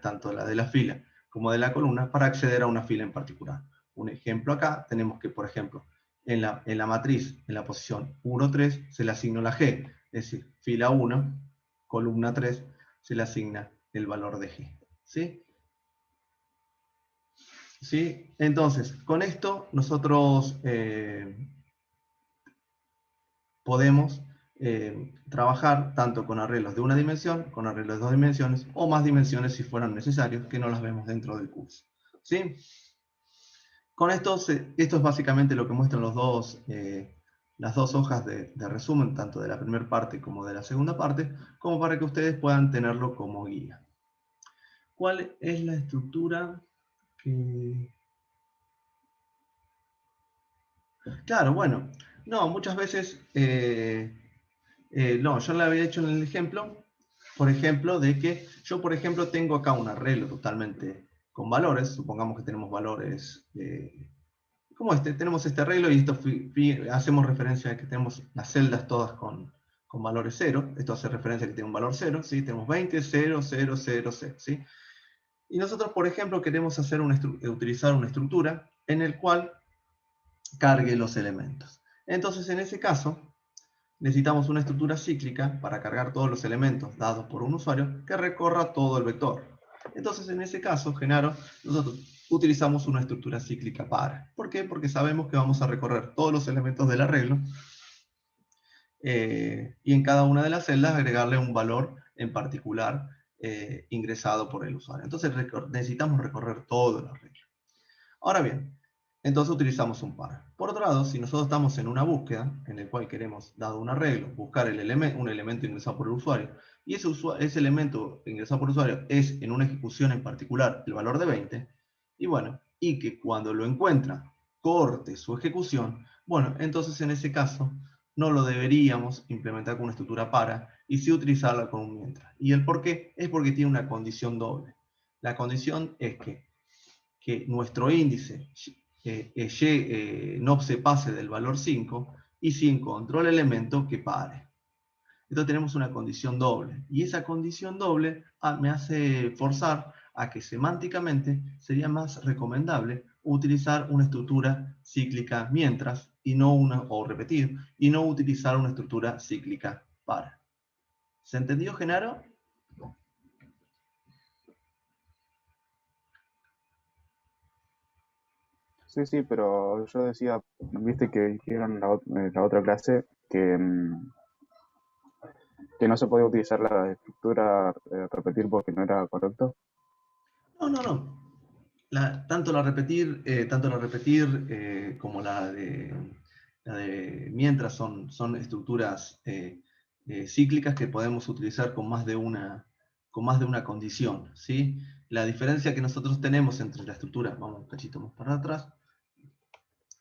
tanto la de la fila como de la columna, para acceder a una fila en particular. Un ejemplo acá, tenemos que, por ejemplo, en la matriz, en la posición 1, 3, se le asigna la G, es decir, fila 1, columna 3, se le asigna el valor de G. ¿Sí? ¿Sí? Entonces, con esto nosotros podemos trabajar tanto con arreglos de una dimensión, con arreglos de 2 dimensiones, o más dimensiones si fueran necesarios, que no las vemos dentro del curso. ¿Sí? Con esto, esto es básicamente lo que muestran las dos hojas de resumen, tanto de la primera parte como de la segunda parte, como para que ustedes puedan tenerlo como guía. ¿Cuál es la estructura que... Claro, bueno, no, muchas veces, no, yo le había hecho en el ejemplo, por ejemplo, de que yo, por ejemplo, tengo acá un arreglo totalmente con valores, supongamos que tenemos valores como tenemos este arreglo y esto hacemos referencia a que tenemos las celdas todas con valores 0, esto hace referencia a que tiene un valor 0, ¿sí? Tenemos 20, 0, 0, 0, 0, ¿sí? Y nosotros, por ejemplo, queremos utilizar una estructura en el cual cargue los elementos. Entonces, en ese caso, necesitamos una estructura cíclica para cargar todos los elementos dados por un usuario que recorra todo el vector. Entonces, en ese caso, Genaro, nosotros utilizamos una estructura cíclica para. ¿Por qué? Porque sabemos que vamos a recorrer todos los elementos del arreglo y en cada una de las celdas agregarle un valor en particular ingresado por el usuario. Entonces, necesitamos recorrer todo el arreglo. Ahora bien, entonces utilizamos un par. Por otro lado, si nosotros estamos en una búsqueda, en el cual queremos, dado un arreglo, buscar un elemento ingresado por el usuario, y ese elemento ingresado por el usuario es en una ejecución en particular el valor de 20, y bueno, y que cuando lo encuentra corte su ejecución, bueno, entonces en ese caso no lo deberíamos implementar con una estructura para, y sí utilizarla con un mientras. ¿Y el por qué? Es porque tiene una condición doble. La condición es que nuestro índice no se pase del valor 5 y si encontró el elemento que pare. Entonces tenemos una condición doble. Y esa condición doble me hace forzar a que semánticamente sería más recomendable utilizar una estructura cíclica mientras, o repetir, y no utilizar una estructura cíclica para. ¿Se entendió, Genaro? Sí, sí, pero yo decía, viste que dijeron en la otra clase que no se podía utilizar la estructura repetir porque no era correcto. No, no, no. Tanto la repetir como la de mientras son estructuras cíclicas que podemos utilizar con más de una condición, ¿sí? La diferencia que nosotros tenemos entre la estructura, vamos un cachito más para atrás,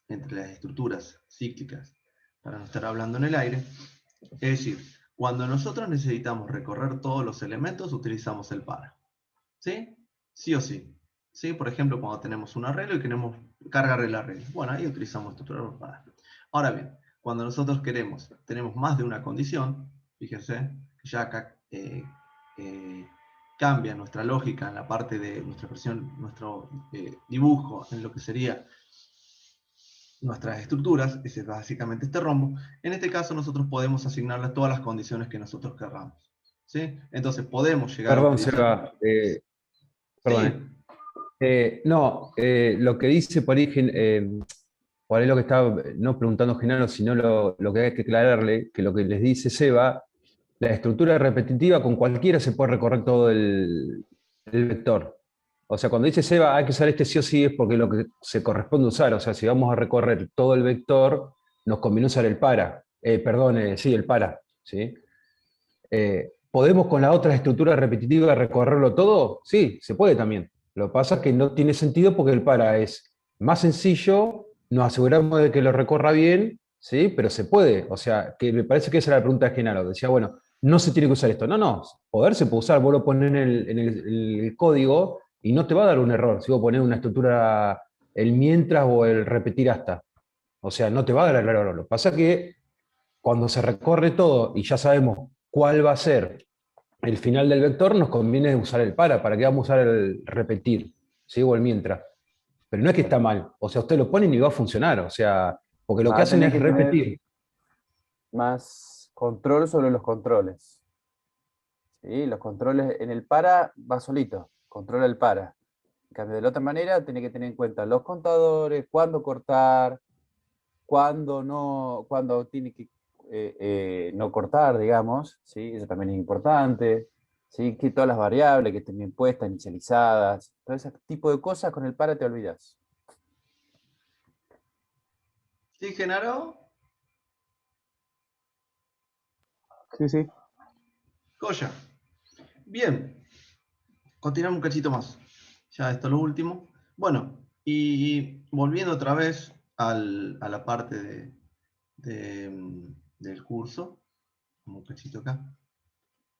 entre las estructuras cíclicas, para no estar hablando en el aire, es decir, cuando nosotros necesitamos recorrer todos los elementos, utilizamos el para, ¿sí? Sí o sí. ¿Sí? Por ejemplo, cuando tenemos un arreglo y queremos cargar el arreglo. Bueno, ahí utilizamos estructura para. Ahora bien, cuando nosotros tenemos más de una condición, fíjense, ya acá cambia nuestra lógica en la parte de nuestra expresión, nuestro dibujo en lo que sería nuestras estructuras, ese es básicamente este rombo. En este caso nosotros podemos asignarle todas las condiciones que nosotros querramos. ¿Sí? Entonces podemos llegar a Perdón, utilizar... Seba. Perdón. Sí, No, lo que dice por ahí lo que estaba no preguntando Genaro, sino lo que hay que aclararle, que lo que les dice Seba, la estructura repetitiva con cualquiera se puede recorrer todo el vector. O sea, cuando dice Seba hay que usar este sí o sí es porque lo que se corresponde usar. O sea, si vamos a recorrer todo el vector, nos conviene usar el para. Perdón, sí, el para. ¿Sí? ¿Podemos con la otra estructura repetitiva recorrerlo todo? Sí, se puede también. Lo que pasa es que no tiene sentido porque el para es más sencillo, nos aseguramos de que lo recorra bien, ¿sí? Pero se puede. O sea, que me parece que esa era la pregunta de Genaro. Decía, bueno, no se tiene que usar esto. No, no, poder se puede usar. Vos lo pones en el código y no te va a dar un error si vos pones una estructura el mientras o el repetir hasta. O sea, no te va a dar el error. Lo que pasa es que cuando se recorre todo y ya sabemos cuál va a ser el final del vector, nos conviene usar el para qué vamos a usar el repetir, ¿sí? O el mientras. Pero no es que está mal, o sea, usted lo pone y va a funcionar, o sea, porque lo Va que a hacen tener es que tener repetir. más control sobre los controles. ¿Sí? Los controles en el para va solito, controla el para. En cambio, de la otra manera, tiene que tener en cuenta los contadores, cuándo cortar, cuándo no, cuándo tiene que no cortar, digamos, ¿sí? Eso también es importante, ¿sí? Que todas las variables que estén bien puestas, inicializadas, todo ese tipo de cosas con el para te olvidas. ¿Sí, Genaro? Sí, sí. Goya. Bien, continuamos un cachito más. Ya esto es lo último. Bueno, y volviendo otra vez a la parte del curso, como un cachito acá.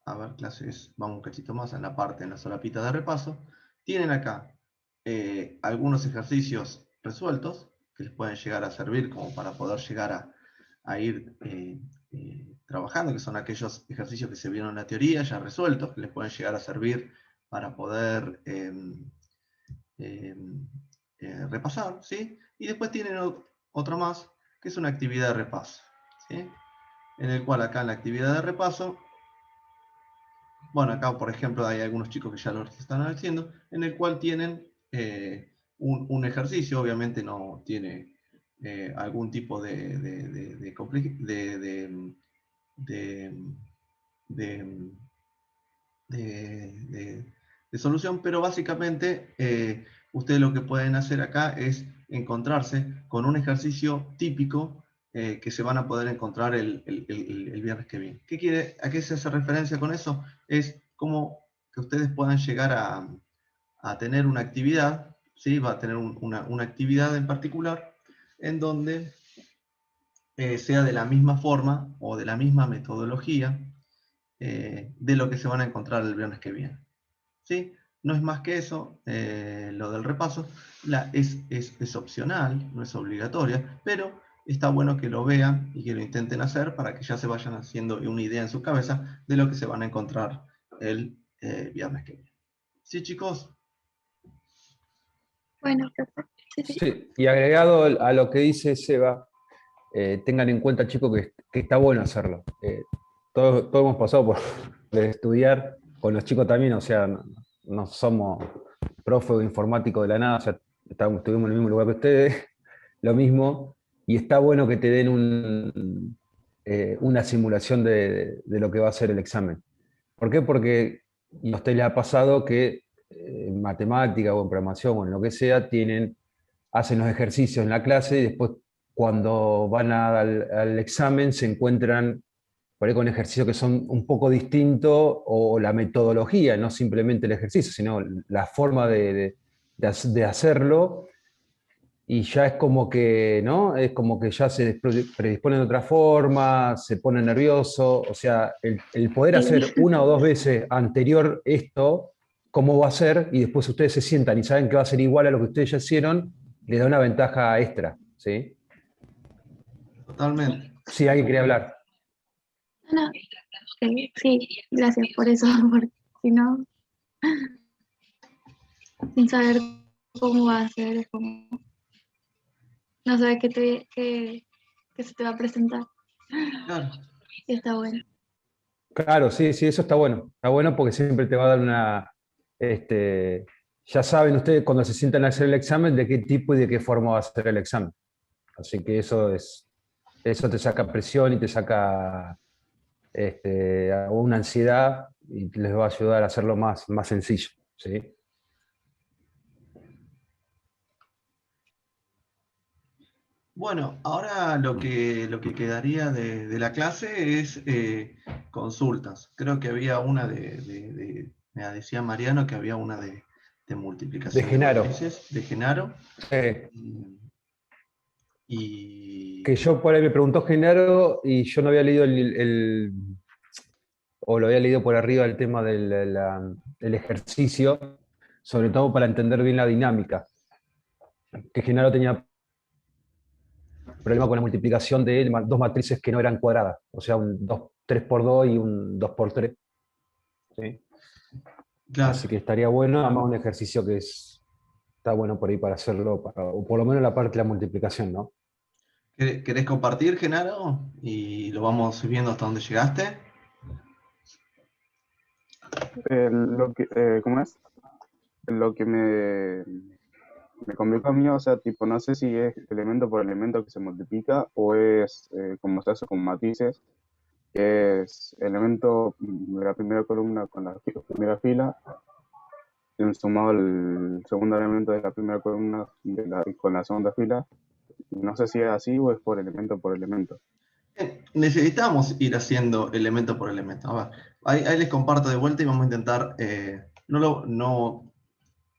A ver, clases, vamos un cachito más en la parte, en la solapita de repaso. Tienen acá algunos ejercicios resueltos que les pueden llegar a servir como para poder llegar a ir trabajando, que son aquellos ejercicios que se vieron en la teoría ya resueltos, que les pueden llegar a servir para poder repasar, ¿sí? Y después tienen otra más, que es una actividad de repaso, ¿sí? En el cual acá en la actividad de repaso, bueno, acá por ejemplo hay algunos chicos que ya lo están haciendo, en el cual tienen un ejercicio, obviamente no tiene algún tipo de solución, pero básicamente ustedes lo que pueden hacer acá es encontrarse con un ejercicio típico que se van a poder encontrar el viernes que viene. ¿A qué se hace referencia con eso? Es como que ustedes puedan llegar a tener una actividad, ¿sí? Va a tener una actividad en particular en donde sea de la misma forma o de la misma metodología de lo que se van a encontrar el viernes que viene. ¿Sí? No es más que eso, lo del repaso. Es opcional, no es obligatoria, pero está bueno que lo vean y que lo intenten hacer para que ya se vayan haciendo una idea en su cabeza de lo que se van a encontrar el viernes que viene. ¿Sí, chicos? Bueno, profe. Sí, sí. Sí, y agregado a lo que dice Seba, tengan en cuenta, chicos, que está bueno hacerlo. Todos hemos pasado por de estudiar con los chicos también, o sea, no somos profe informáticos de la nada, o sea, estuvimos en el mismo lugar que ustedes, lo mismo, y está bueno que te den una simulación de lo que va a ser el examen. ¿Por qué? Porque a usted le ha pasado que en matemática o en programación o en lo que sea, hacen los ejercicios en la clase y después cuando van al examen se encuentran por ahí con ejercicios que son un poco distintos o la metodología, no simplemente el ejercicio, sino la forma de hacerlo y ya es como que, ¿no? Es como que ya se predisponen de otra forma, se pone nervioso, o sea, el poder hacer Sí. una o dos veces anterior esto, cómo va a ser, y después ustedes se sientan y saben que va a ser igual a lo que ustedes ya hicieron, les da una ventaja extra, ¿sí? Totalmente. Sí, alguien quería hablar. No, sí, gracias por eso, porque si no, sin saber cómo va a ser, es como no sabes qué se te va a presentar. Claro. Y está bueno. Claro, sí, sí, eso está bueno. Está bueno porque siempre te va a dar este, ya saben ustedes cuando se sientan a hacer el examen de qué tipo y de qué forma va a ser el examen. Así que eso te saca presión y te saca una ansiedad y les va a ayudar a hacerlo más sencillo. ¿Sí? Bueno, ahora lo que quedaría de la clase es consultas. Creo que había una me decía Mariano que había una de De multiplicación de Genaro. matrices, de Genaro. Eh, que Y yo por ahí me preguntó Genaro y yo no había leído o lo había leído por arriba el tema del ejercicio, sobre todo para entender bien la dinámica. Que Genaro tenía problema con la multiplicación de dos matrices que no eran cuadradas, o sea, un 3 por 2 y un 2 por 3. ¿Sí? claro, Así que estaría bueno, además un ejercicio que está bueno por ahí para hacerlo, o por lo menos la parte de la multiplicación, ¿no? ¿querés compartir, Genaro? Y lo vamos viendo hasta dónde llegaste. ¿Cómo es? Lo que me complicó a mí, o sea, tipo, no sé si es elemento por elemento que se multiplica o es como se hace con matrices, que es elemento de la primera columna con la primera fila, y sumado el segundo elemento de la primera columna con la segunda fila. No sé si es así o es por elemento. Necesitamos ir haciendo elemento por elemento. A ver, ahí les comparto de vuelta y vamos a intentar, vamos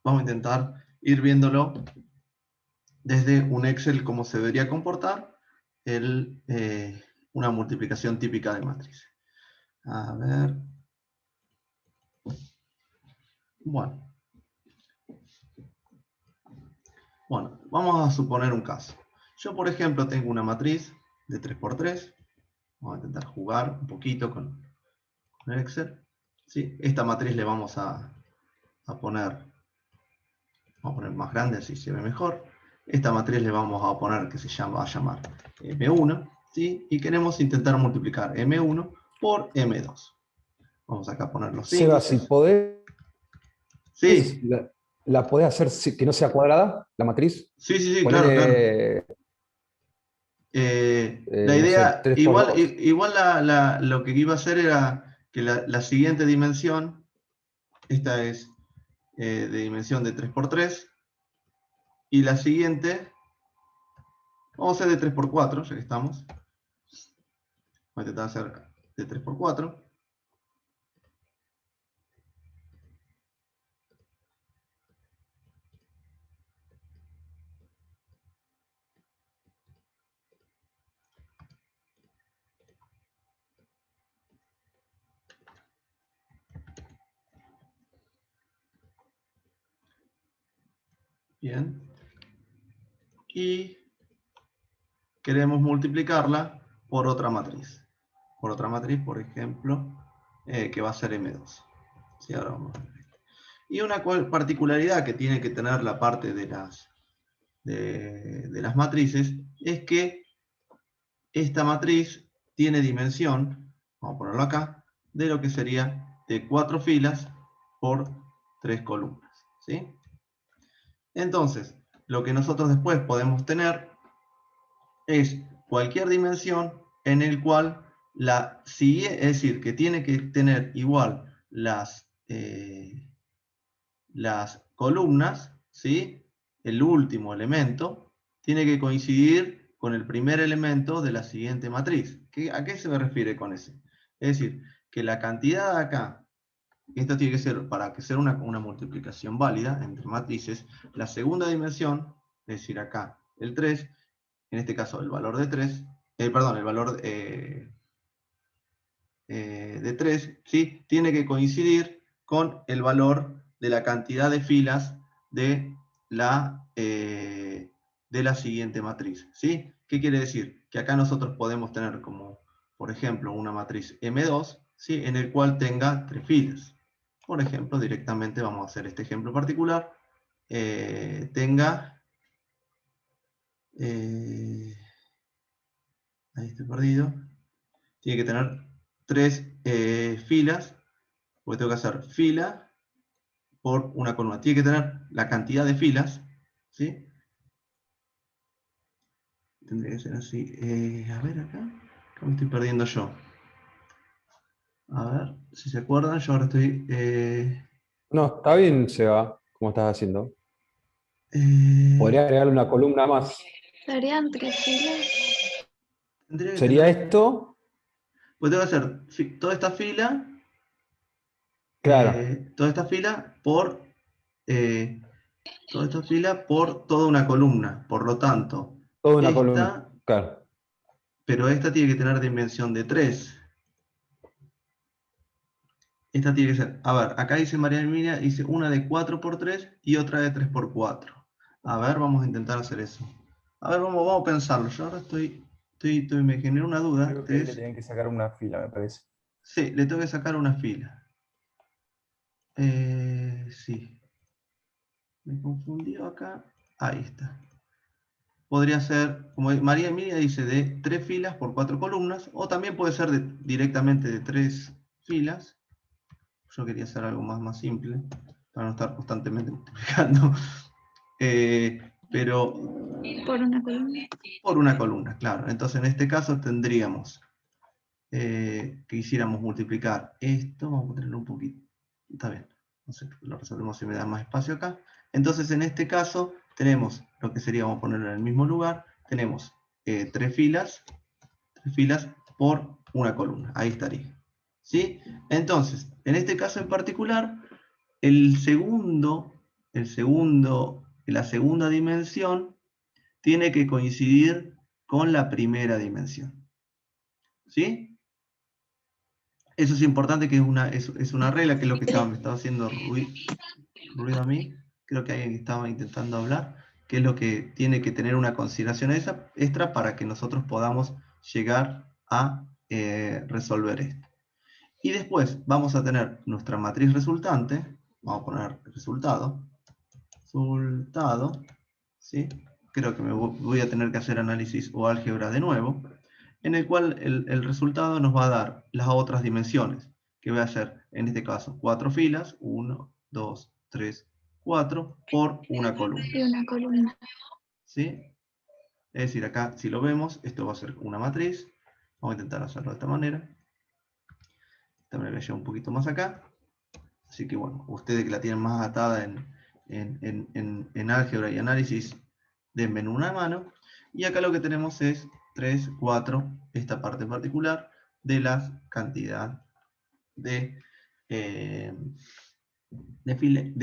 a intentar ir viéndolo desde un Excel cómo se debería comportar una multiplicación típica de matriz. A ver. Bueno, vamos a suponer un caso. Yo, por ejemplo, tengo una matriz de 3 por 3. Vamos a intentar jugar un poquito con el Excel. ¿Sí? Esta matriz le vamos a poner más grande, así se ve mejor. Esta matriz le vamos a poner que va a llamar M1, ¿sí? Y queremos intentar multiplicar M1 por M2. Vamos acá a poner los Seba, si índices. podés, Sí, la podés hacer que no sea cuadrada, la matriz. sí, claro, claro. Ponele, La no sé, idea, 3 por igual, 2. igual lo que iba a hacer era que la siguiente dimensión, esta es de dimensión de 3 por 3, y la siguiente, vamos a hacer de 3 por 4, ya que estamos. Voy a intentar hacer de 3 por 4. Bien. Y queremos multiplicarla por otra matriz. Por otra matriz, por ejemplo, que va a ser M2. ¿Sí? Ahora vamos a ver. Y una particularidad que tiene que tener la parte de las matrices es que esta matriz tiene dimensión, vamos a ponerlo acá, de lo que sería de 4 filas por 3 columnas. ¿Sí? Entonces, lo que nosotros después podemos tener es cualquier dimensión en el cual es decir, que tiene que tener igual las columnas, ¿sí? El último elemento tiene que coincidir con el primer elemento de la siguiente matriz. ¿A qué se me refiere con eso? Es decir, que la cantidad de acá, esto tiene que ser, para que sea una multiplicación válida entre matrices, la segunda dimensión, es decir, acá el 3, en este caso el valor de 3, perdón, el valor de 3, ¿sí? Tiene que coincidir con el valor de la cantidad de filas de la siguiente matriz. ¿Sí? ¿Qué quiere decir? Que acá nosotros podemos tener como, por ejemplo, una matriz M2, ¿sí? En el cual tenga 3 filas. Por ejemplo, directamente vamos a hacer este ejemplo particular. Tenga... ahí estoy perdido. Tiene que tener 3 filas, porque tengo que hacer fila por una columna. Tiene que tener la cantidad de filas, ¿sí? Tendría que ser así. A ver acá me estoy perdiendo yo. A ver, si se acuerdan, yo ahora estoy... No, está bien, Seba, como estás haciendo. Podría agregarle una columna más. Serían 3 filas. tendría que ¿Sería tener- esto? Pues tengo que hacer toda esta fila, Claro, toda esta fila por toda esta fila por toda una columna. Por lo tanto, toda una columna. esta, Claro. pero esta tiene que tener dimensión de 3. Esta tiene que ser, a ver, acá dice María Emilia, dice una de 4×3 y otra de 3×4. A ver, vamos a intentar hacer eso. A ver, vamos a pensarlo. Yo ahora me genera una duda. Creo que ahí le tienen que sacar una fila, me parece. Sí, le tengo que sacar una fila. Sí. Me confundió acá. Ahí está. Podría ser, como María Emilia dice, de 3 filas por 4 columnas, o también puede ser directamente de 3 filas. Yo quería hacer algo más simple, para no estar constantemente multiplicando. Pero Por una columna. por una columna, claro. Entonces en este caso tendríamos que quisiéramos multiplicar esto, vamos a ponerlo un poquito, está bien, no sé, lo resolvemos si me da más espacio acá. Entonces en este caso tenemos lo que sería, vamos a ponerlo en el mismo lugar, tenemos 3 filas por una columna, ahí estaría. ¿Sí? Entonces, en este caso en particular, la segunda dimensión tiene que coincidir con la primera dimensión. ¿Sí? Eso es importante, que es una regla, que es lo que me estaba haciendo ruido a mí. Creo que alguien estaba intentando hablar, que es lo que tiene que tener una consideración extra para que nosotros podamos llegar a resolver esto. Y después vamos a tener nuestra matriz resultante, vamos a poner resultado, ¿sí? Creo que voy a tener que hacer análisis o álgebra de nuevo, en el cual el resultado nos va a dar las otras dimensiones, que va a ser, en este caso, 4 filas, 1, 2, 3, 4, por una columna. Y una columna. ¿Sí? Es decir, acá, si lo vemos, esto va a ser una matriz. Vamos a intentar hacerlo de esta manera. También voy a llevar un poquito más acá. Así que bueno, ustedes que la tienen más atada en álgebra y análisis, denme una mano. Y acá lo que tenemos es 3, 4, esta parte en particular, de la cantidad de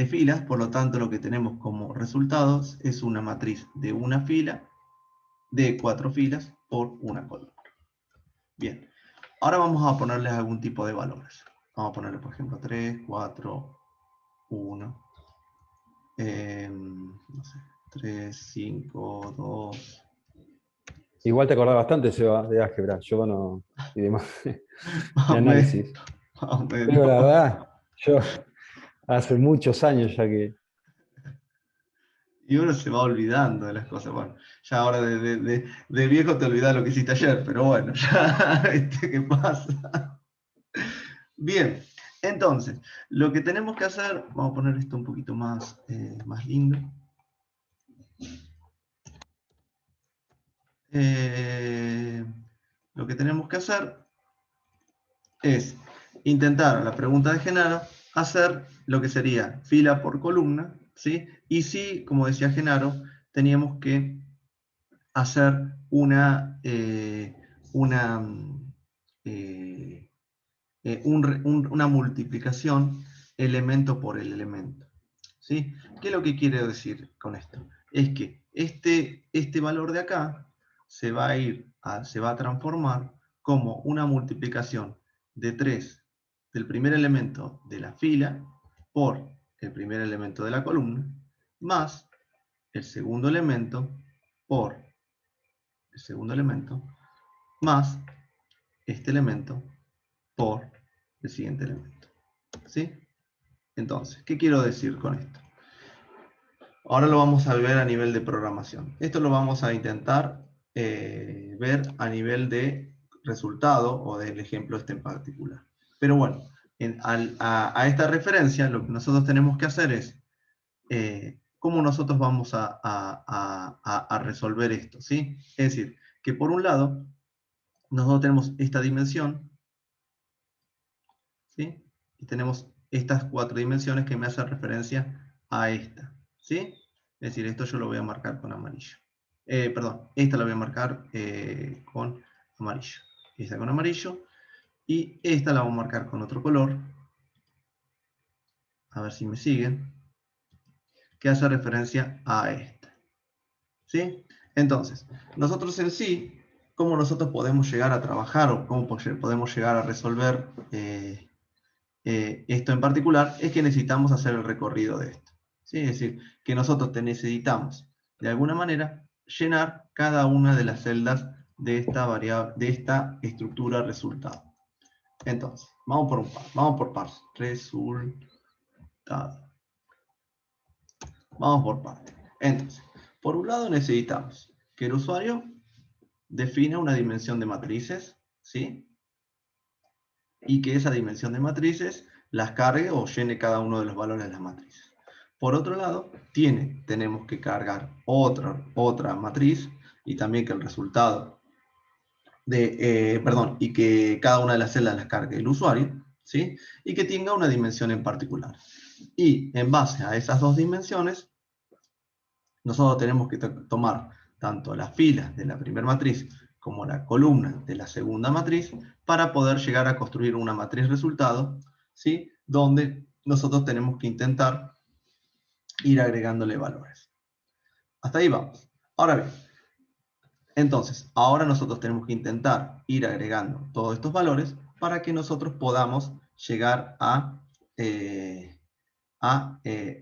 filas. Por lo tanto, lo que tenemos como resultados es una matriz de una fila, de 4 filas por una columna. Bien, ahora vamos a ponerles algún tipo de valores. Vamos a ponerle, por ejemplo, 3, 4, 1, no sé, 3, 5, 2. Igual te acordás bastante, Seba, de álgebra. Yo no. Y demás. De análisis. Pero la verdad, yo hace muchos años ya que. Y uno se va olvidando de las cosas. Bueno, ya ahora de viejo te olvidás lo que hiciste ayer, pero bueno, ya, ¿qué pasa? Bien, entonces, lo que tenemos que hacer, vamos a poner esto un poquito más lindo. Lo que tenemos que hacer es intentar, la pregunta de Genaro, hacer lo que sería fila por columna, ¿sí? Y sí, como decía Genaro, teníamos que hacer una multiplicación elemento por el elemento. ¿Sí? ¿Qué es lo que quiere decir con esto? Es que este valor de acá se va a transformar como una multiplicación de 3 del primer elemento de la fila por el primer elemento de la columna, más el segundo elemento por el segundo elemento, más este elemento por el siguiente elemento. ¿Sí? Entonces, ¿qué quiero decir con esto? Ahora lo vamos a ver a nivel de programación. Esto lo vamos a intentar ver a nivel de resultado o del ejemplo este en particular. Pero bueno, a esta referencia, lo que nosotros tenemos que hacer es, ¿cómo nosotros vamos a resolver esto? ¿Sí? Es decir, que por un lado, nosotros tenemos esta dimensión, ¿sí? Y tenemos estas 4 dimensiones que me hacen referencia a esta, ¿sí? Es decir, esto yo lo voy a marcar con amarillo. Perdón, esta la voy a marcar con amarillo. Esta con amarillo. Y esta la vamos a marcar con otro color. A ver si me siguen. Que hace referencia a esta. ¿Sí? Entonces, nosotros en sí, ¿cómo nosotros podemos llegar a trabajar o cómo podemos llegar a resolver esto en particular? Es que necesitamos hacer el recorrido de esto. ¿Sí? Es decir, que nosotros necesitamos, de alguna manera, llenar cada una de las celdas de esta variable, de esta estructura resultado. Entonces, vamos por partes. Resultado. Vamos por partes. Entonces, por un lado necesitamos que el usuario defina una dimensión de matrices, ¿sí? Y que esa dimensión de matrices las cargue o llene cada uno de los valores de las matrices. Por otro lado, tenemos que cargar otra matriz y también que el resultado y que cada una de las celdas las cargue el usuario, ¿sí? Y que tenga una dimensión en particular. Y en base a esas dos dimensiones, nosotros tenemos que tomar tanto las filas de la primera matriz como la columna de la segunda matriz para poder llegar a construir una matriz resultado, ¿sí? Donde nosotros tenemos que intentar ir agregándole valores. Hasta ahí vamos. Ahora bien, entonces, ahora nosotros tenemos que intentar ir agregando todos estos valores para que nosotros podamos llegar a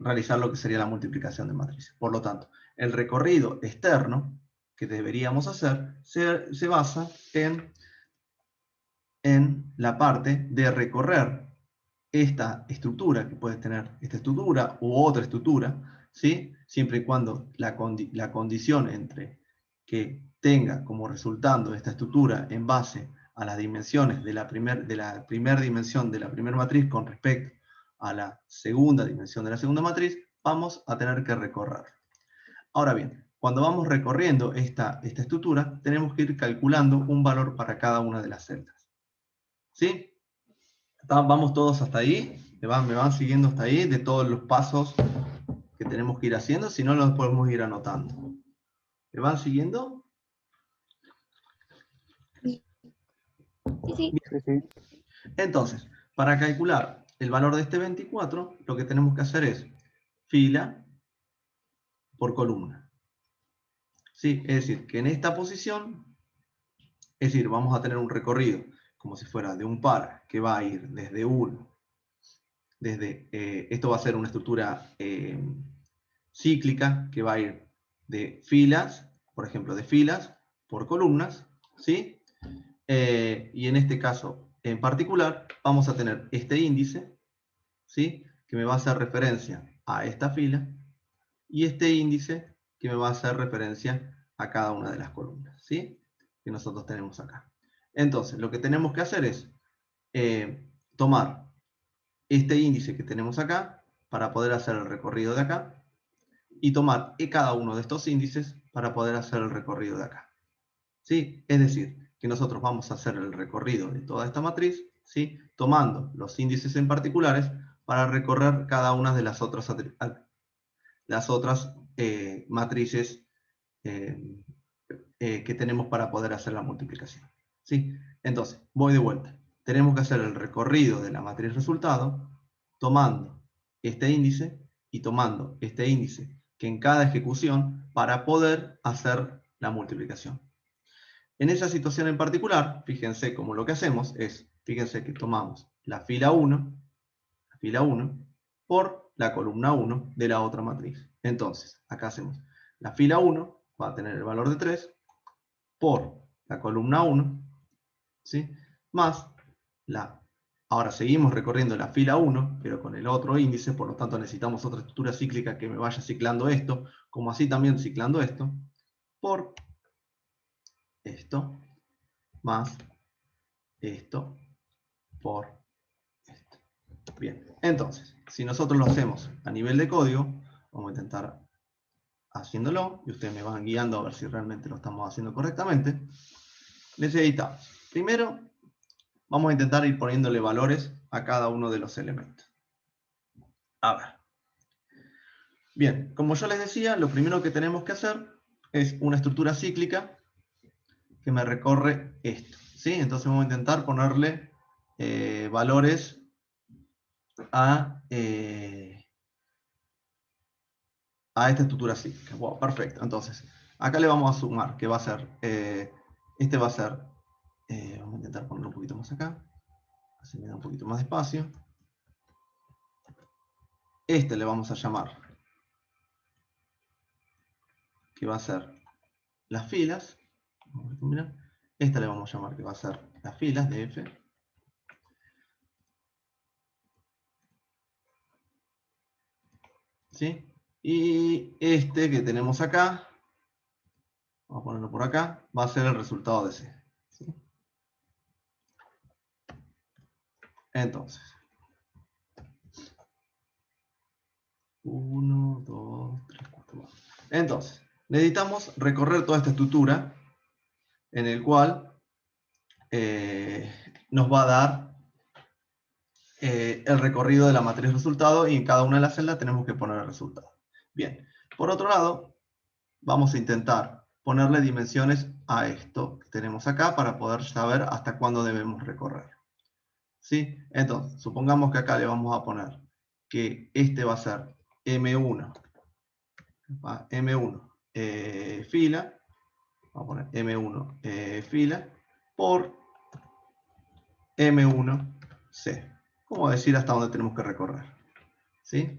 realizar lo que sería la multiplicación de matrices. Por lo tanto, el recorrido externo que deberíamos hacer se basa en la parte de recorrer esta estructura, que puede tener esta estructura u otra estructura, ¿sí? Siempre y cuando la condición entre que tenga como resultado esta estructura en base a las dimensiones de la primera dimensión de la primera matriz con respecto a la segunda dimensión de la segunda matriz, vamos a tener que recorrer. Ahora bien, cuando vamos recorriendo esta estructura, tenemos que ir calculando un valor para cada una de las celdas. ¿Sí? Vamos todos hasta ahí, me van siguiendo hasta ahí, de todos los pasos que tenemos que ir haciendo, si no los podemos ir anotando. ¿Me van siguiendo? Sí. Sí, sí. Entonces, para calcular el valor de este 24, lo que tenemos que hacer es fila por columna. ¿Sí? Es decir, que en esta posición, es decir, vamos a tener un recorrido como si fuera de un par que va a ir desde 1, esto va a ser una estructura cíclica que va a ir de filas, por ejemplo, de filas por columnas, ¿sí? Y en este caso en particular vamos a tener este índice, ¿sí? Que me va a hacer referencia a esta fila, y este índice que me va a hacer referencia a cada una de las columnas, ¿sí? Que nosotros tenemos acá. Entonces, lo que tenemos que hacer es tomar este índice que tenemos acá para poder hacer el recorrido de acá, y tomar cada uno de estos índices para poder hacer el recorrido de acá. ¿Sí? Es decir, que nosotros vamos a hacer el recorrido de toda esta matriz, ¿sí? Tomando los índices en particulares para recorrer cada una de las otras matrices que tenemos para poder hacer la multiplicación. ¿Sí? Entonces, voy de vuelta. Tenemos que hacer el recorrido de la matriz resultado tomando este índice y tomando este índice que en cada ejecución para poder hacer la multiplicación. En esa situación en particular, fíjense cómo lo que hacemos es, fíjense que tomamos la fila 1 por la columna 1 de la otra matriz. Entonces, acá hacemos la fila 1 va a tener el valor de 3 por la columna 1, ¿sí? Más ahora seguimos recorriendo la fila 1, pero con el otro índice, por lo tanto necesitamos otra estructura cíclica que me vaya ciclando esto, como así también ciclando esto, por esto, más esto, por esto. Bien, entonces, si nosotros lo hacemos a nivel de código, vamos a intentar haciéndolo, y ustedes me van guiando a ver si realmente lo estamos haciendo correctamente. Necesitamos, primero, vamos a intentar ir poniéndole valores a cada uno de los elementos. A ver. Bien, como yo les decía, lo primero que tenemos que hacer es una estructura cíclica que me recorre esto, ¿sí? Entonces vamos a intentar ponerle valores a esta estructura cíclica. Wow, perfecto. Entonces, acá le vamos a sumar, que va a ser, este va a ser, vamos a intentar ponerlo un poquito más acá, así me da un poquito más de espacio. Este le vamos a llamar, que va a ser las filas. Esta le vamos a llamar que va a ser las filas de F. ¿Sí? Y este que tenemos acá, vamos a ponerlo por acá, va a ser el resultado de C. ¿Sí? Entonces, 1, 2, 3, 4. Entonces, necesitamos recorrer toda esta estructura en el cual nos va a dar el recorrido de la matriz resultado, y en cada una de las celdas tenemos que poner el resultado. Bien, por otro lado, vamos a intentar ponerle dimensiones a esto que tenemos acá para poder saber hasta cuándo debemos recorrer. ¿Sí? Entonces, supongamos que acá le vamos a poner que este va a ser M1, fila, vamos a poner M1 fila, por M1C. Como decir hasta dónde tenemos que recorrer. ¿Sí?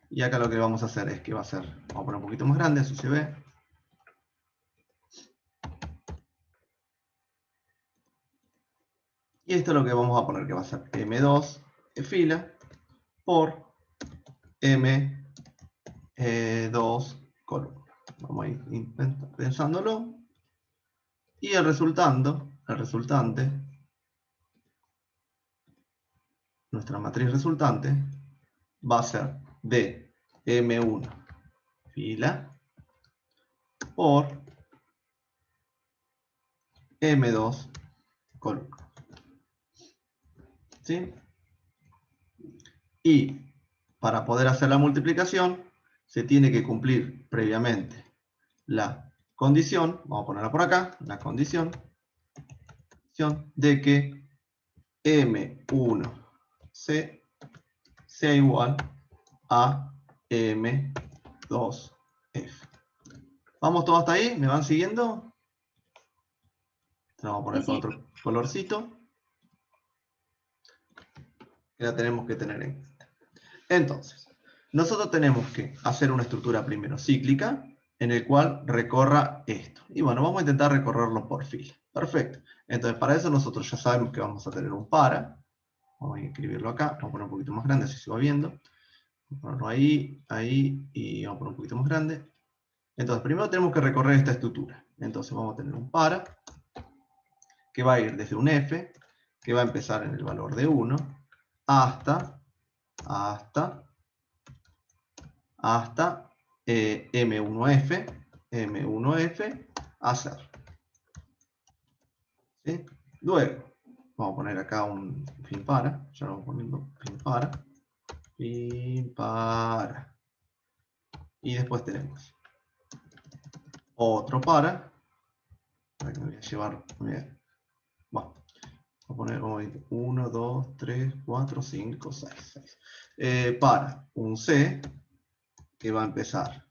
Y acá lo que vamos a hacer es que va a ser, vamos a poner un poquito más grande, así se ve. Y esto es lo que vamos a poner, que va a ser M2 fila por M2 columna. Vamos a ir pensándolo. Y el resultante, nuestra matriz resultante, va a ser de M1 fila por M2 columna. ¿Sí? Y para poder hacer la multiplicación, se tiene que cumplir previamente la condición, vamos a ponerla por acá, la condición de que M1C sea igual a M2F. ¿Vamos todos hasta ahí? ¿Me van siguiendo? Vamos a poner con otro colorcito. Que la tenemos que tener en cuenta. Entonces, nosotros tenemos que hacer una estructura primero cíclica, en el cual recorra esto. Y bueno, vamos a intentar recorrerlo por fila. Perfecto. Entonces, para eso nosotros ya sabemos que vamos a tener un para. Vamos a escribirlo acá. Vamos a poner un poquito más grande, así se va viendo. Vamos a ponerlo ahí, ahí, y vamos a poner un poquito más grande. Entonces, primero tenemos que recorrer esta estructura. Entonces, vamos a tener un para, que va a ir desde un F, que va a empezar en el valor de 1, hasta M1F a 0. ¿Sí? Luego, vamos a poner acá un fin para, ya lo vamos poniendo fin para. Y después tenemos otro para que me voy a llevar, bien. Bueno, vamos a poner 1, 2, 3, 4, 5, 6. Para un C, que va a empezar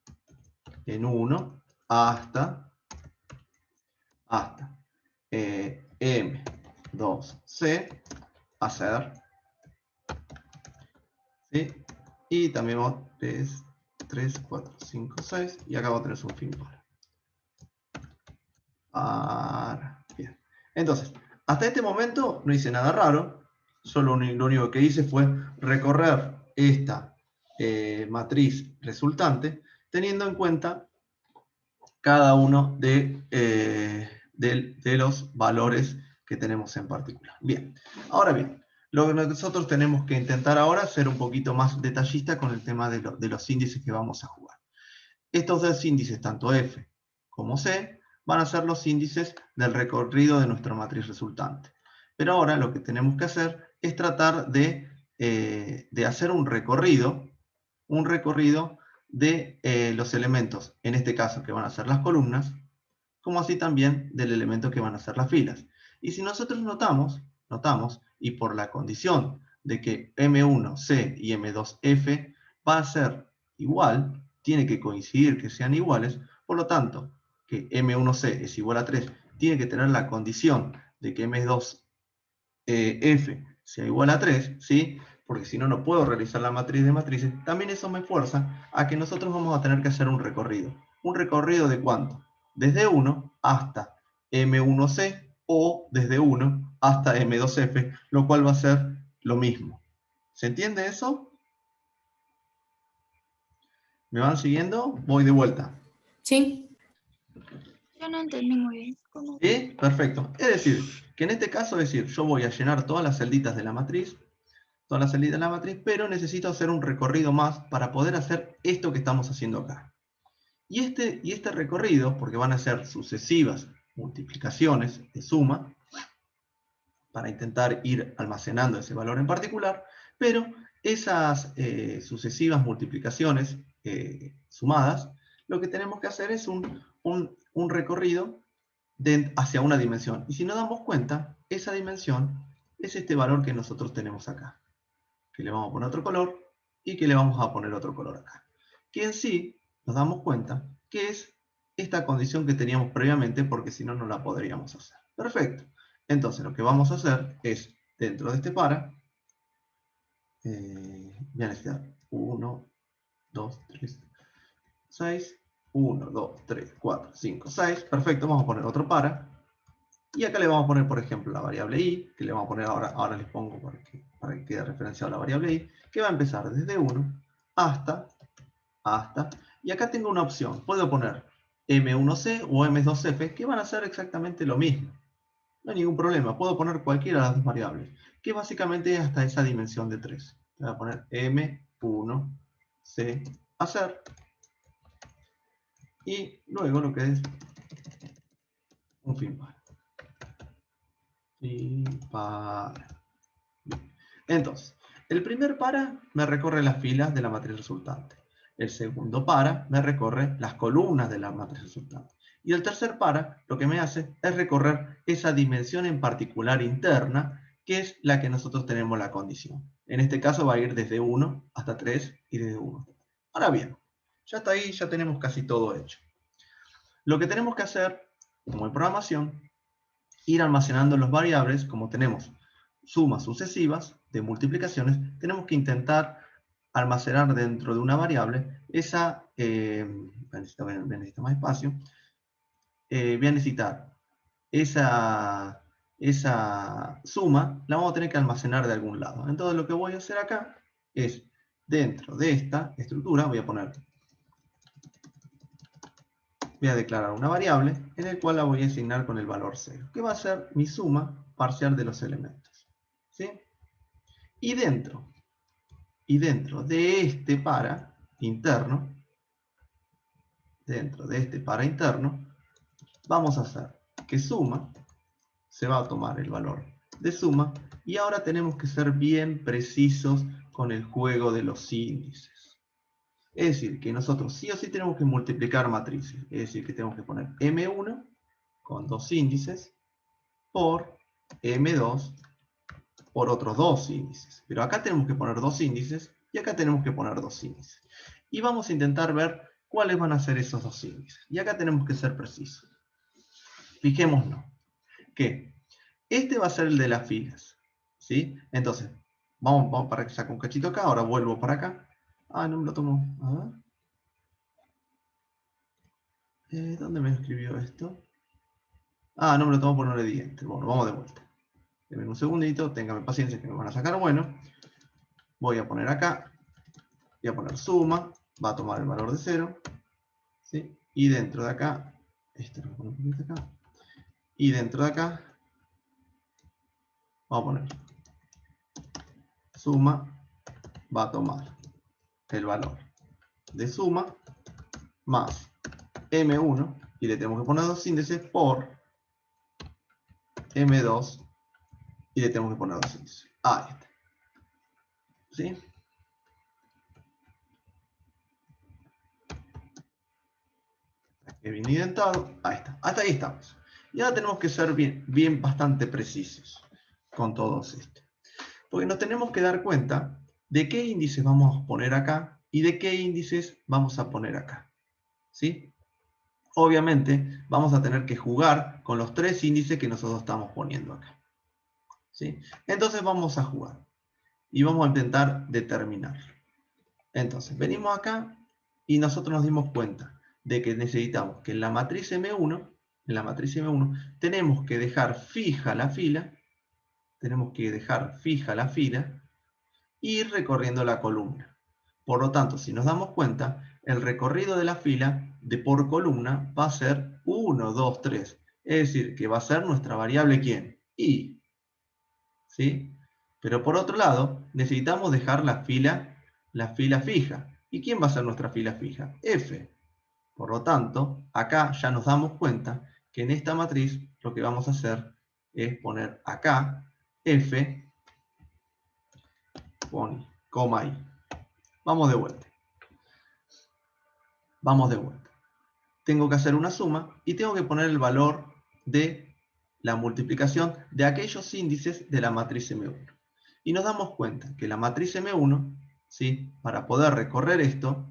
en 1 hasta M2C a 0. ¿Sí? Y también vamos 3, 4, 5, 6. Y acá vamos a tener un fin para. Bien. Entonces, hasta este momento no hice nada raro. Solo lo único que hice fue recorrer esta matriz resultante, teniendo en cuenta cada uno de los valores que tenemos en particular. Bien, ahora bien, Lo que nosotros tenemos que intentar ahora es ser un poquito más detallista con el tema de los índices que vamos a jugar. Estos dos índices, tanto F como C, van a ser los índices del recorrido de nuestra matriz resultante. Pero ahora lo que tenemos que hacer es tratar de hacer un recorrido de los elementos, en este caso que van a ser las columnas, como así también del elemento que van a ser las filas. Y si nosotros notamos, y por la condición de que M1C y M2F va a ser igual, tiene que coincidir que sean iguales, por lo tanto, que M1C es igual a 3, tiene que tener la condición de que M2F sea igual a 3, ¿sí? Porque si no, no puedo realizar la matriz de matrices. También eso me fuerza a que nosotros vamos a tener que hacer un recorrido. ¿Un recorrido de cuánto? Desde 1 hasta M1C o desde 1 hasta M2F, lo cual va a ser lo mismo. ¿Se entiende eso? ¿Me van siguiendo? Voy de vuelta. Sí. Yo no entendí muy bien. ¿Cómo? ¿Sí? Perfecto. Es decir, que en este caso, yo voy a llenar todas las celditas de la matriz, pero necesito hacer un recorrido más para poder hacer esto que estamos haciendo acá. Y este recorrido, porque van a ser sucesivas multiplicaciones de suma, para intentar ir almacenando ese valor en particular, pero esas sucesivas multiplicaciones sumadas, lo que tenemos que hacer es un recorrido hacia una dimensión. Y si nos damos cuenta, esa dimensión es este valor que nosotros tenemos acá, que le vamos a poner otro color y que le vamos a poner otro color acá. Que en sí nos damos cuenta que es esta condición que teníamos previamente, porque si no, no la podríamos hacer. Perfecto. Entonces lo que vamos a hacer es, dentro de este para, voy a necesitar 1, 2, 3, 6, 1, 2, 3, 4, 5, 6. Perfecto, vamos a poner otro para. Y acá le vamos a poner, por ejemplo, la variable i, que le vamos a poner ahora les pongo para que quede referenciado la variable i, que va a empezar desde 1 hasta, y acá tengo una opción. Puedo poner M1C o M2F, que van a ser exactamente lo mismo. No hay ningún problema, puedo poner cualquiera de las dos variables, que básicamente es hasta esa dimensión de 3. Voy a poner M1C hacer, y luego lo que es un fin para. Y para. Bien. Entonces, el primer para me recorre las filas de la matriz resultante. El segundo para me recorre las columnas de la matriz resultante. Y el tercer para lo que me hace es recorrer esa dimensión en particular interna, que es la que nosotros tenemos la condición. En este caso va a ir desde 1 hasta 3 y desde 1. Ahora bien, ya está ahí, ya tenemos casi todo hecho. Lo que tenemos que hacer, como en programación, ir almacenando las variables, como tenemos sumas sucesivas de multiplicaciones, tenemos que intentar almacenar dentro de una variable esa, voy a necesitar más espacio, voy a necesitar esa suma, la vamos a tener que almacenar de algún lado. Entonces lo que voy a hacer acá es, dentro de esta estructura, voy a declarar una variable en la cual la voy a asignar con el valor 0, que va a ser mi suma parcial de los elementos. ¿Sí? Y dentro de este para interno, vamos a hacer que suma, se va a tomar el valor de suma, y ahora tenemos que ser bien precisos con el juego de los índices. Es decir, que nosotros sí o sí tenemos que multiplicar matrices. Es decir, que tenemos que poner M1 con dos índices por M2 por otros dos índices. Pero acá tenemos que poner dos índices y acá tenemos que poner dos índices. Y vamos a intentar ver cuáles van a ser esos dos índices. Y acá tenemos que ser precisos. Fijémonos que este va a ser el de las filas. ¿Sí? Entonces, vamos para que saque un cachito acá. Ahora vuelvo para acá. Ah, no me lo tomo. A ver. ¿Dónde me escribió esto? Ah, no me lo tomo por no le di enter. Bueno, vamos de vuelta. Denme un segundito, ténganme paciencia que me van a sacar bueno. Voy a poner acá, voy a poner suma, va a tomar el valor de 0. ¿Sí? Y dentro de acá, esto lo pongo un poquito acá. Y dentro de acá, vamos a poner suma va a tomar el valor de suma más M1, y le tenemos que poner dos índices por M2, y le tenemos que poner dos índices. Ahí está. ¿Sí? Aquí viene indentado. Ahí está. Hasta ahí estamos. Y ahora tenemos que ser bien bastante precisos con todos estos. Porque nos tenemos que dar cuenta de qué índices vamos a poner acá y de qué índices vamos a poner acá. ¿Sí? Obviamente vamos a tener que jugar con los tres índices que nosotros estamos poniendo acá. ¿Sí? Entonces vamos a jugar y vamos a intentar determinarlo. Entonces venimos acá y nosotros nos dimos cuenta de que necesitamos que en la matriz M1, tenemos que dejar fija la fila, y ir recorriendo la columna. Por lo tanto, si nos damos cuenta, el recorrido de la fila por columna va a ser 1, 2, 3. Es decir, que va a ser nuestra variable ¿quién? I. ¿Sí? Pero por otro lado, necesitamos dejar la fila fija. ¿Y quién va a ser nuestra fila fija? F. Por lo tanto, acá ya nos damos cuenta que en esta matriz lo que vamos a hacer es poner acá F, coma I. Vamos de vuelta. Tengo que hacer una suma y tengo que poner el valor de la multiplicación de aquellos índices de la matriz M1. Y nos damos cuenta que la matriz M1, ¿sí? Para poder recorrer esto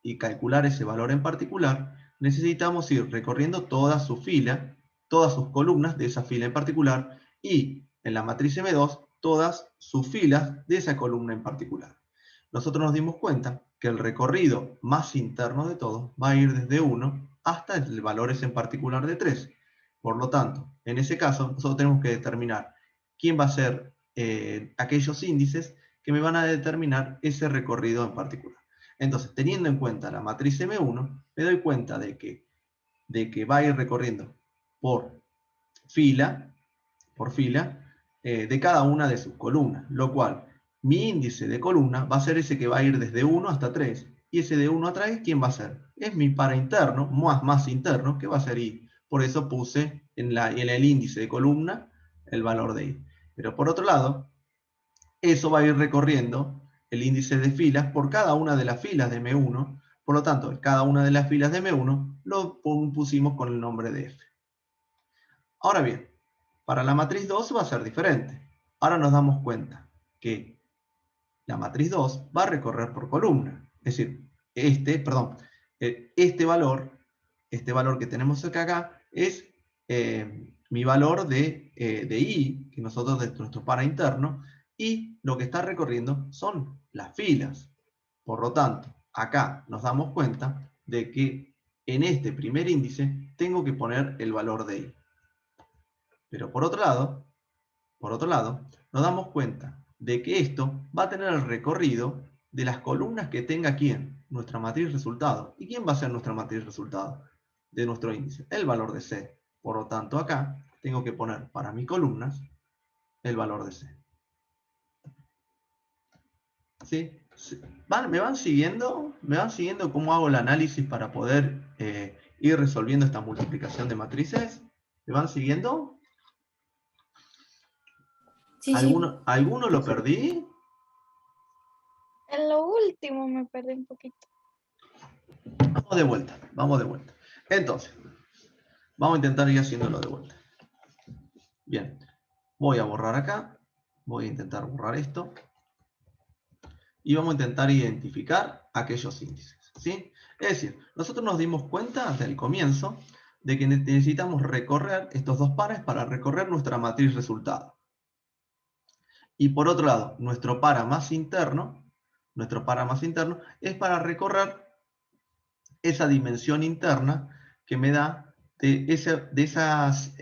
y calcular ese valor en particular, necesitamos ir recorriendo toda su fila, todas sus columnas de esa fila en particular, y en la matriz M2, todas sus filas de esa columna en particular. Nosotros nos dimos cuenta que el recorrido más interno de todos va a ir desde 1 hasta el valor ese en particular de 3. Por lo tanto, en ese caso, nosotros tenemos que determinar quién va a ser aquellos índices que me van a determinar ese recorrido en particular. Entonces, teniendo en cuenta la matriz M1, me doy cuenta de que va a ir recorriendo por fila, de cada una de sus columnas, lo cual mi índice de columna va a ser ese que va a ir desde 1 hasta 3, y ese de 1 a 3, ¿quién va a ser? Es mi para interno, más interno, que va a ser I. Por eso puse en el índice de columna el valor de I. Pero por otro lado, eso va a ir recorriendo el índice de filas por cada una de las filas de M1. Por lo tanto, cada una de las filas de M1 lo pusimos con el nombre de F. Ahora bien, para la matriz 2 va a ser diferente. Ahora nos damos cuenta que la matriz 2 va a recorrer por columna. Es decir, este valor que tenemos acá es mi valor de I, que nosotros de nuestro para interno, y lo que está recorriendo son las filas. Por lo tanto, acá nos damos cuenta de que en este primer índice tengo que poner el valor de I. Pero por otro lado, nos damos cuenta de que esto va a tener el recorrido de las columnas que tenga ¿quién? Nuestra matriz resultado. ¿Y quién va a ser nuestra matriz resultado de nuestro índice? El valor de C. Por lo tanto, acá tengo que poner para mis columnas el valor de C. ¿Sí? ¿Me van siguiendo? ¿Me van siguiendo cómo hago el análisis para poder ir resolviendo esta multiplicación de matrices? ¿Me van siguiendo? Sí, ¿Alguno lo perdí? En lo último me perdí un poquito. Vamos de vuelta. Entonces, vamos a intentar ir haciéndolo de vuelta. Bien, voy a borrar acá, voy a intentar borrar esto, y vamos a intentar identificar aquellos índices, ¿sí? Es decir, nosotros nos dimos cuenta desde el comienzo de que necesitamos recorrer estos dos pares para recorrer nuestra matriz resultado. Y por otro lado, nuestro para más interno es para recorrer esa dimensión interna que me da de esas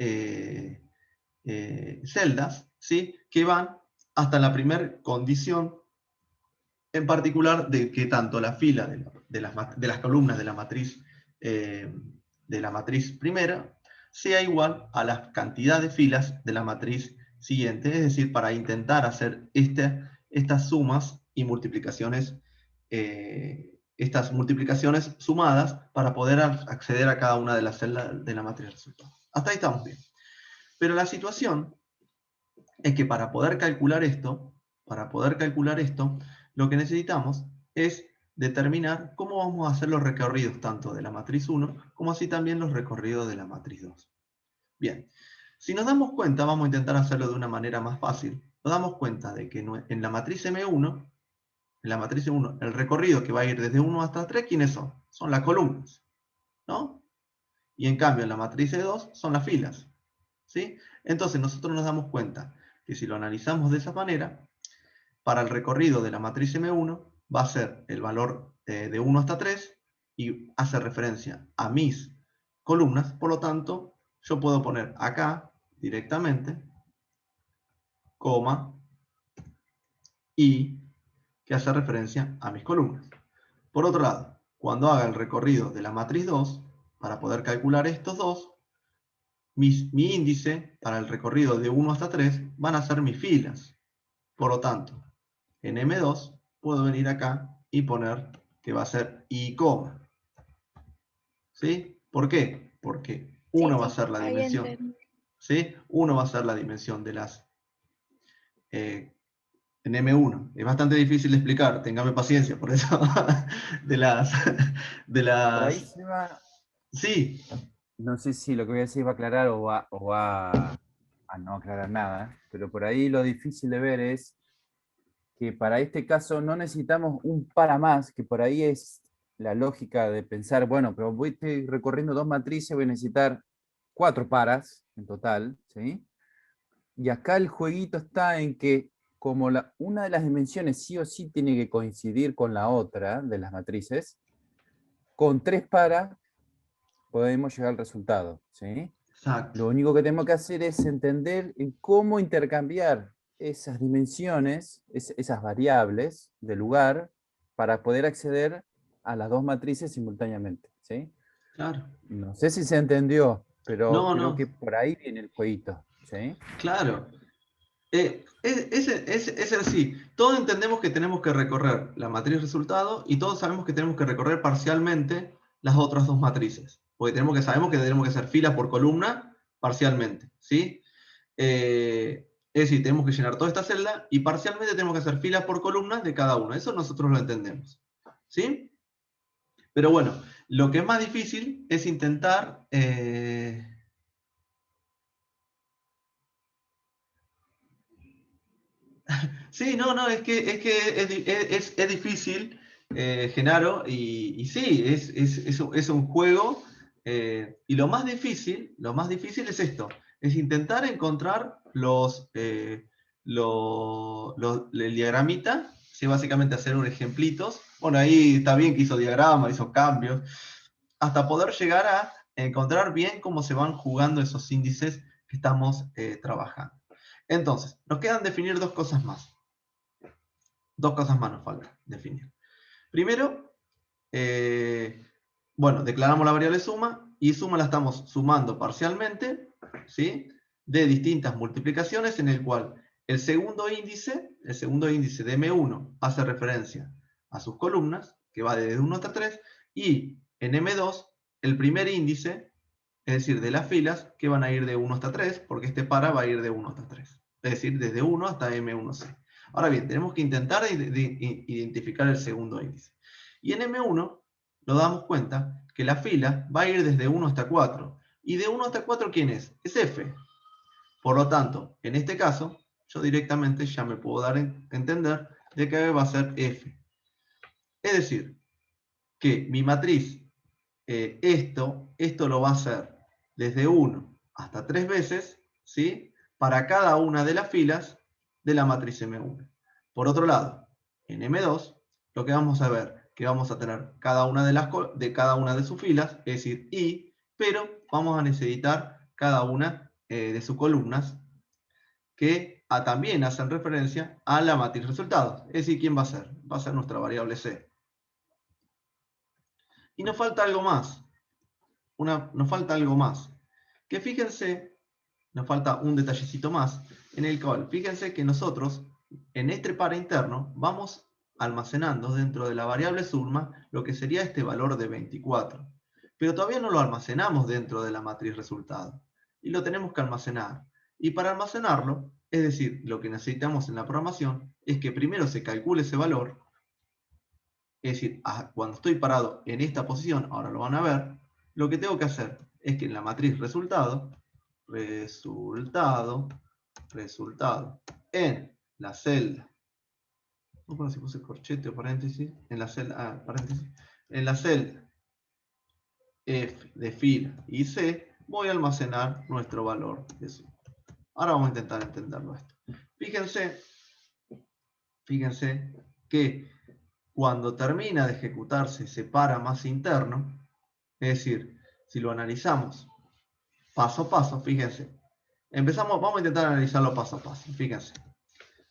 celdas, ¿sí? Que van hasta la primera condición, en particular de que tanto la fila de las columnas de la matriz primera sea igual a la cantidad de filas de la matriz siguiente, es decir, para intentar hacer estas sumas y multiplicaciones, estas multiplicaciones sumadas para poder acceder a cada una de las celdas de la matriz de resultados. Hasta ahí estamos bien. Pero la situación es que para poder calcular esto, lo que necesitamos es determinar cómo vamos a hacer los recorridos tanto de la matriz 1 como así también los recorridos de la matriz 2. Bien, si nos damos cuenta, vamos a intentar hacerlo de una manera más fácil. Nos damos cuenta de que en la matriz M1, el recorrido que va a ir desde 1 hasta 3, ¿quiénes son? Son las columnas, ¿no? Y en cambio en la matriz E2 son las filas, ¿sí? Entonces nosotros nos damos cuenta que si lo analizamos de esa manera, para el recorrido de la matriz M1 va a ser el valor de 1 hasta 3 y hace referencia a mis columnas, por lo tanto, yo puedo poner acá directamente, coma, y que hace referencia a mis columnas. Por otro lado, cuando haga el recorrido de la matriz 2, para poder calcular estos dos, mi índice para el recorrido de 1 hasta 3 van a ser mis filas. Por lo tanto, en M2 puedo venir acá y poner que va a ser I, ¿sí? ¿Por qué? Porque uno va a ser la ahí dimensión, entendí. ¿sí? Uno va a ser la dimensión de las... en M1. Es bastante difícil de explicar, téngame paciencia, por eso de las... Por ahí se va, Sí, no sé si lo que voy a decir va a aclarar o va a no aclarar nada, pero por ahí lo difícil de ver es que para este caso no necesitamos un para más, que por ahí es la lógica de pensar, bueno, pero estoy recorriendo 2 matrices, voy a necesitar 4 paras en total, ¿sí? Y acá el jueguito está en que como una de las dimensiones sí o sí tiene que coincidir con la otra de las matrices, con 3 paras podemos llegar al resultado, ¿sí? exacto. Lo único que tenemos que hacer es entender en cómo intercambiar esas dimensiones, esas variables de lugar, para poder acceder a las 2 matrices simultáneamente, ¿sí? Claro. No sé si se entendió, pero No, creo no, que por ahí viene el jueguito, ¿sí? claro. Es así. Todos entendemos que tenemos que recorrer la matriz resultado y todos sabemos que tenemos que recorrer parcialmente las otras dos matrices. Porque sabemos que tenemos que hacer filas por columna parcialmente, ¿sí? Es decir, tenemos que llenar toda esta celda y parcialmente tenemos que hacer filas por columna de cada una. Eso nosotros lo entendemos, ¿sí? Pero bueno, lo que es más difícil es intentar... Sí, no, es que es difícil, Genaro, y sí, es un juego, y lo más difícil es esto, es intentar encontrar el diagramita, ¿sí? Básicamente hacer un ejemplitos, bueno, ahí está bien que hizo diagrama, hizo cambios, hasta poder llegar a encontrar bien cómo se van jugando esos índices que estamos trabajando. Entonces, nos quedan definir dos cosas más. Dos cosas más nos faltan definir. Primero, bueno, declaramos la variable suma, y suma la estamos sumando parcialmente, ¿sí? De distintas multiplicaciones, en el cual el segundo índice de M1 hace referencia a sus columnas, que va desde 1 hasta 3, y en M2, el primer índice, es decir, de las filas, que van a ir de 1 hasta 3, porque este para va a ir de 1 hasta 3. Es decir, desde 1 hasta M1C. Ahora bien, tenemos que intentar identificar el segundo índice. Y en M1 nos damos cuenta que la fila va a ir desde 1 hasta 4. ¿Y de 1 hasta 4 quién es? Es F. Por lo tanto, en este caso, yo directamente ya me puedo dar a entender de que va a ser F. Es decir, que mi matriz, esto lo va a hacer desde 1 hasta 3 veces, ¿sí? Para cada una de las filas de la matriz M1. Por otro lado, en M2, lo que vamos a ver, que vamos a tener cada una de sus filas, es decir, I, pero vamos a necesitar cada una de sus columnas, que también hacen referencia a la matriz resultados. Es decir, ¿quién va a ser? Va a ser nuestra variable C. Y nos falta algo más. Nos falta algo más. Que fíjense, nos falta un detallecito más, en el cual, fíjense que nosotros en este par interno vamos almacenando dentro de la variable suma lo que sería este valor de 24. Pero todavía no lo almacenamos dentro de la matriz resultado. Y lo tenemos que almacenar. Y para almacenarlo, es decir, lo que necesitamos en la programación, es que primero se calcule ese valor. Es decir, cuando estoy parado en esta posición, ahora lo van a ver, lo que tengo que hacer es que en la matriz resultado, en la celda, no sé si puse corchete o paréntesis, en la celda, paréntesis, en la celda F de fila y C, voy a almacenar nuestro valor de suma. Ahora vamos a intentar entenderlo esto. Fíjense que cuando termina de ejecutarse ese para más interno, es decir, si lo analizamos paso a paso, fíjense, vamos a intentar analizarlo paso a paso, fíjense.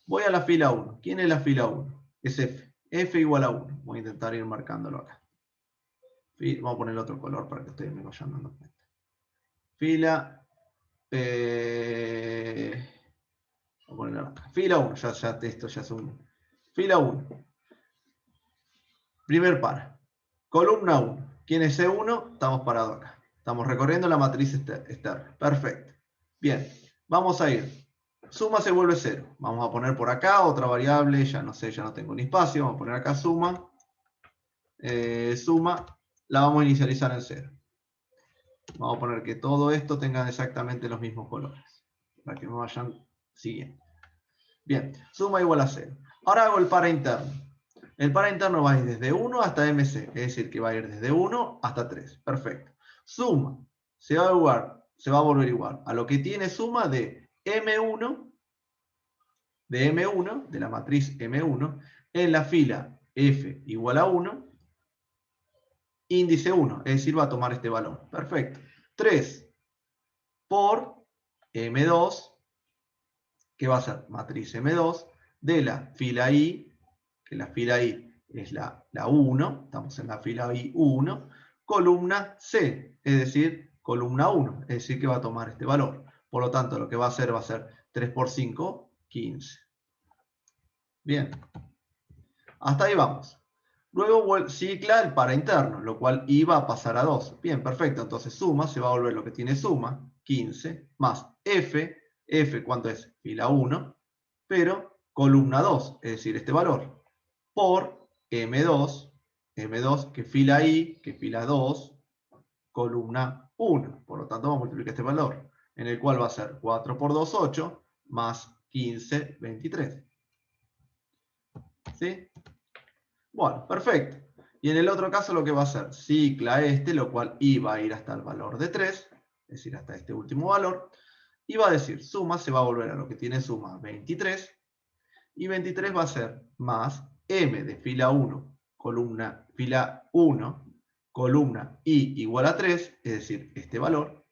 Voy a la fila 1. ¿Quién es la fila 1? Es F. F igual a 1. Voy a intentar ir marcándolo acá. Vamos a poner otro color para que ustedes me vayan dando cuenta. Fila... vamos a ponerlo acá. Fila 1. Ya esto ya es un... Fila 1. Primer para. Columna 1. ¿Quién es C1? Estamos parados acá. Estamos recorriendo la matriz externa. Perfecto. Bien. Vamos a ir. Suma se vuelve 0. Vamos a poner por acá otra variable. Ya no sé, ya no tengo ni espacio. Vamos a poner acá suma. Suma. La vamos a inicializar en 0. Vamos a poner que todo esto tenga exactamente los mismos colores. Para que me vayan siguiendo. Bien. Suma igual a 0. Ahora hago el para interno. El para interno va a ir desde 1 hasta MC, es decir, que va a ir desde 1 hasta 3. Perfecto. Suma se va a volver igual a lo que tiene suma de M1, de la matriz M1, en la fila F igual a 1, índice 1, es decir, va a tomar este valor. Perfecto. 3 por M2, que va a ser matriz M2, de la fila I, que la fila I es la 1, estamos en la fila I1, columna C, es decir, columna 1, es decir, que va a tomar este valor. Por lo tanto, lo que va a ser 3 por 5, 15. Bien. Hasta ahí vamos. Luego cicla el para interno, lo cual I va a pasar a 2. Bien, perfecto. Entonces suma, se va a volver lo que tiene suma, 15, más F. F, ¿cuánto es? Fila 1, pero columna 2, es decir, este valor, por M2, que fila I, que fila 2, columna 1. Por lo tanto, vamos a multiplicar este valor, en el cual va a ser 4 por 2, 8, más 15, 23. ¿Sí? Bueno, perfecto. Y en el otro caso lo que va a hacer, cicla lo cual I va a ir hasta el valor de 3, es decir, hasta este último valor, y va a decir, suma se va a volver a lo que tiene suma, 23, y 23 va a ser más M de fila 1, fila 1, columna I igual a 3, es decir, este valor,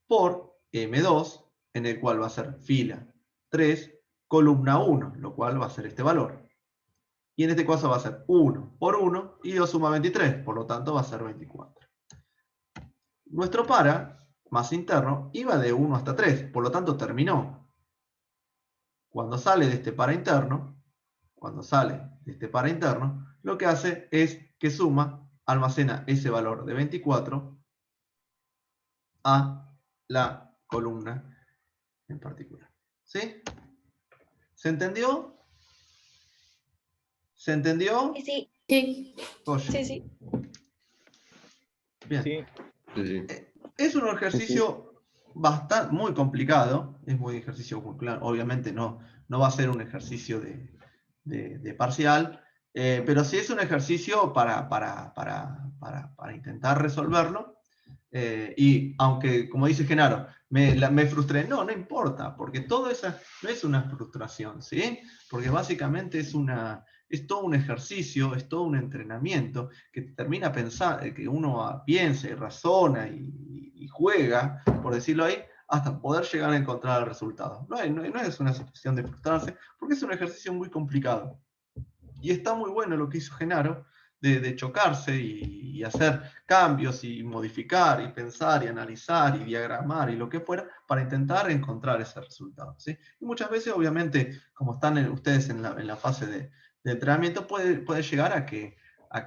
por M2, en el cual va a ser fila 3, columna 1, lo cual va a ser este valor. Y en este caso va a ser 1 por 1, y 2 suma 23, por lo tanto va a ser 24. Nuestro para, más interno, iba de 1 hasta 3, por lo tanto terminó. Cuando sale de este para interno, lo que hace es que suma, almacena ese valor de 24 a la columna en particular. ¿Sí? ¿Se entendió? ¿Se entendió? Sí, sí, Oye, sí. bien. Sí, Sí, sí. Es un ejercicio muy complicado, es muy ejercicio muy claro. Obviamente no va a ser un ejercicio de parcial, pero sí es un ejercicio para intentar resolverlo. Y aunque, como dice Genaro, me frustré, no importa, porque todo eso no es una frustración, ¿sí? Porque básicamente es todo un ejercicio, es todo un entrenamiento que termina pensando, que uno piensa y razona y juega, por decirlo ahí, hasta poder llegar a encontrar el resultado. No es una situación de frustrarse, porque es un ejercicio muy complicado. Y está muy bueno lo que hizo Genaro, de chocarse y hacer cambios y modificar y pensar y analizar y diagramar y lo que fuera para intentar encontrar ese resultado, ¿sí? Y muchas veces, obviamente, como están ustedes en la fase de entrenamiento, puede llegar a que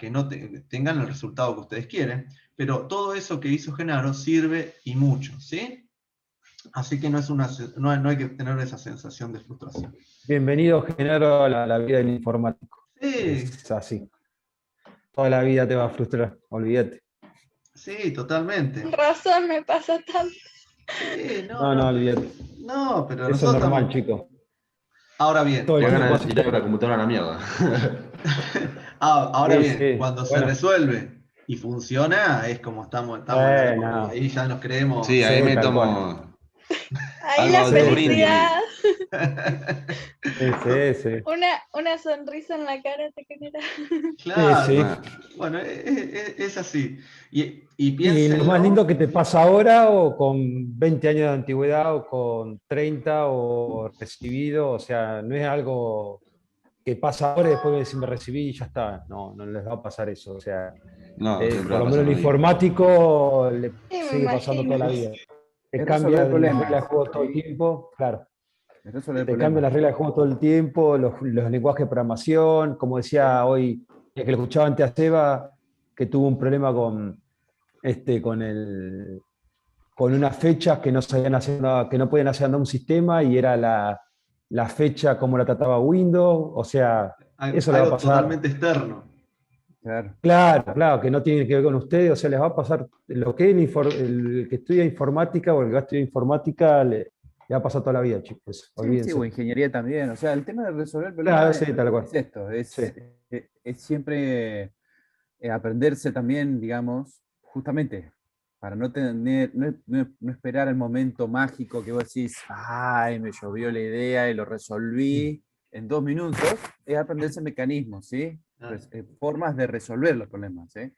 no tengan el resultado que ustedes quieren, pero todo eso que hizo Genaro sirve y mucho, ¿sí? Así que no hay que tener esa sensación de frustración. Bienvenido, Genaro, a la vida del informático. Sí, Es así. Toda la vida te va a frustrar, olvídate. sí, totalmente. Con razón me pasa tanto. Sí, No, olvídate. no, pero Eso es nosotros normal, estamos... chico. Ahora bien, Todo Te el ganas tiempo de tirar la computadora a la mierda. ahora Sí, bien, sí. cuando se Bueno. resuelve y funciona, es como estamos en la época, No. y ahí ya nos creemos. Sí, ahí Sí, me tal tomo Ahí algo la de brindis. felicidad, Sí. una sonrisa en la cara te genera. Claro, Sí. Ah, bueno, es así. Y Y lo más piénsenlo. lindo que te pasa ahora, o con 20 años de antigüedad, o con 30, o recibido, o sea, no es algo que pasa ahora y después me decís me recibí y ya está. No les va a pasar eso. O sea, no, siempre por va a lo pasar menos lo el mismo. informático le Sí, me sigue pasando toda la imagino. vida. Te Es resolver cambian las reglas problemas, de juego todo el ¿sí? tiempo, claro. Es resolver Te cambian problemas. las reglas de juego todo el tiempo, los lenguajes de programación, como decía hoy, que lo escuchaba antes a Seba, que tuvo un problema con unas fechas que no sabían hacer que no podían hacer andar un sistema, y era la fecha como la trataba Windows. O sea, eso le va a Algo pasar. totalmente externo. Claro. Claro, que no tiene que ver con ustedes. O sea, les va a pasar lo que el que estudia informática o el que va a estudiar informática, le va a pasar toda la vida, chicos. Sí, Olvídense. o ingeniería también. O sea, el tema de resolver Claro, problemas sí, tal cual. es esto, Sí. es siempre aprenderse también, digamos, justamente, para no tener, no esperar el momento mágico que vos decís, ay, me llovió la idea y lo resolví en 2 minutos, es aprenderse mecanismos, ¿sí? Formas de resolver los problemas, ¿sí?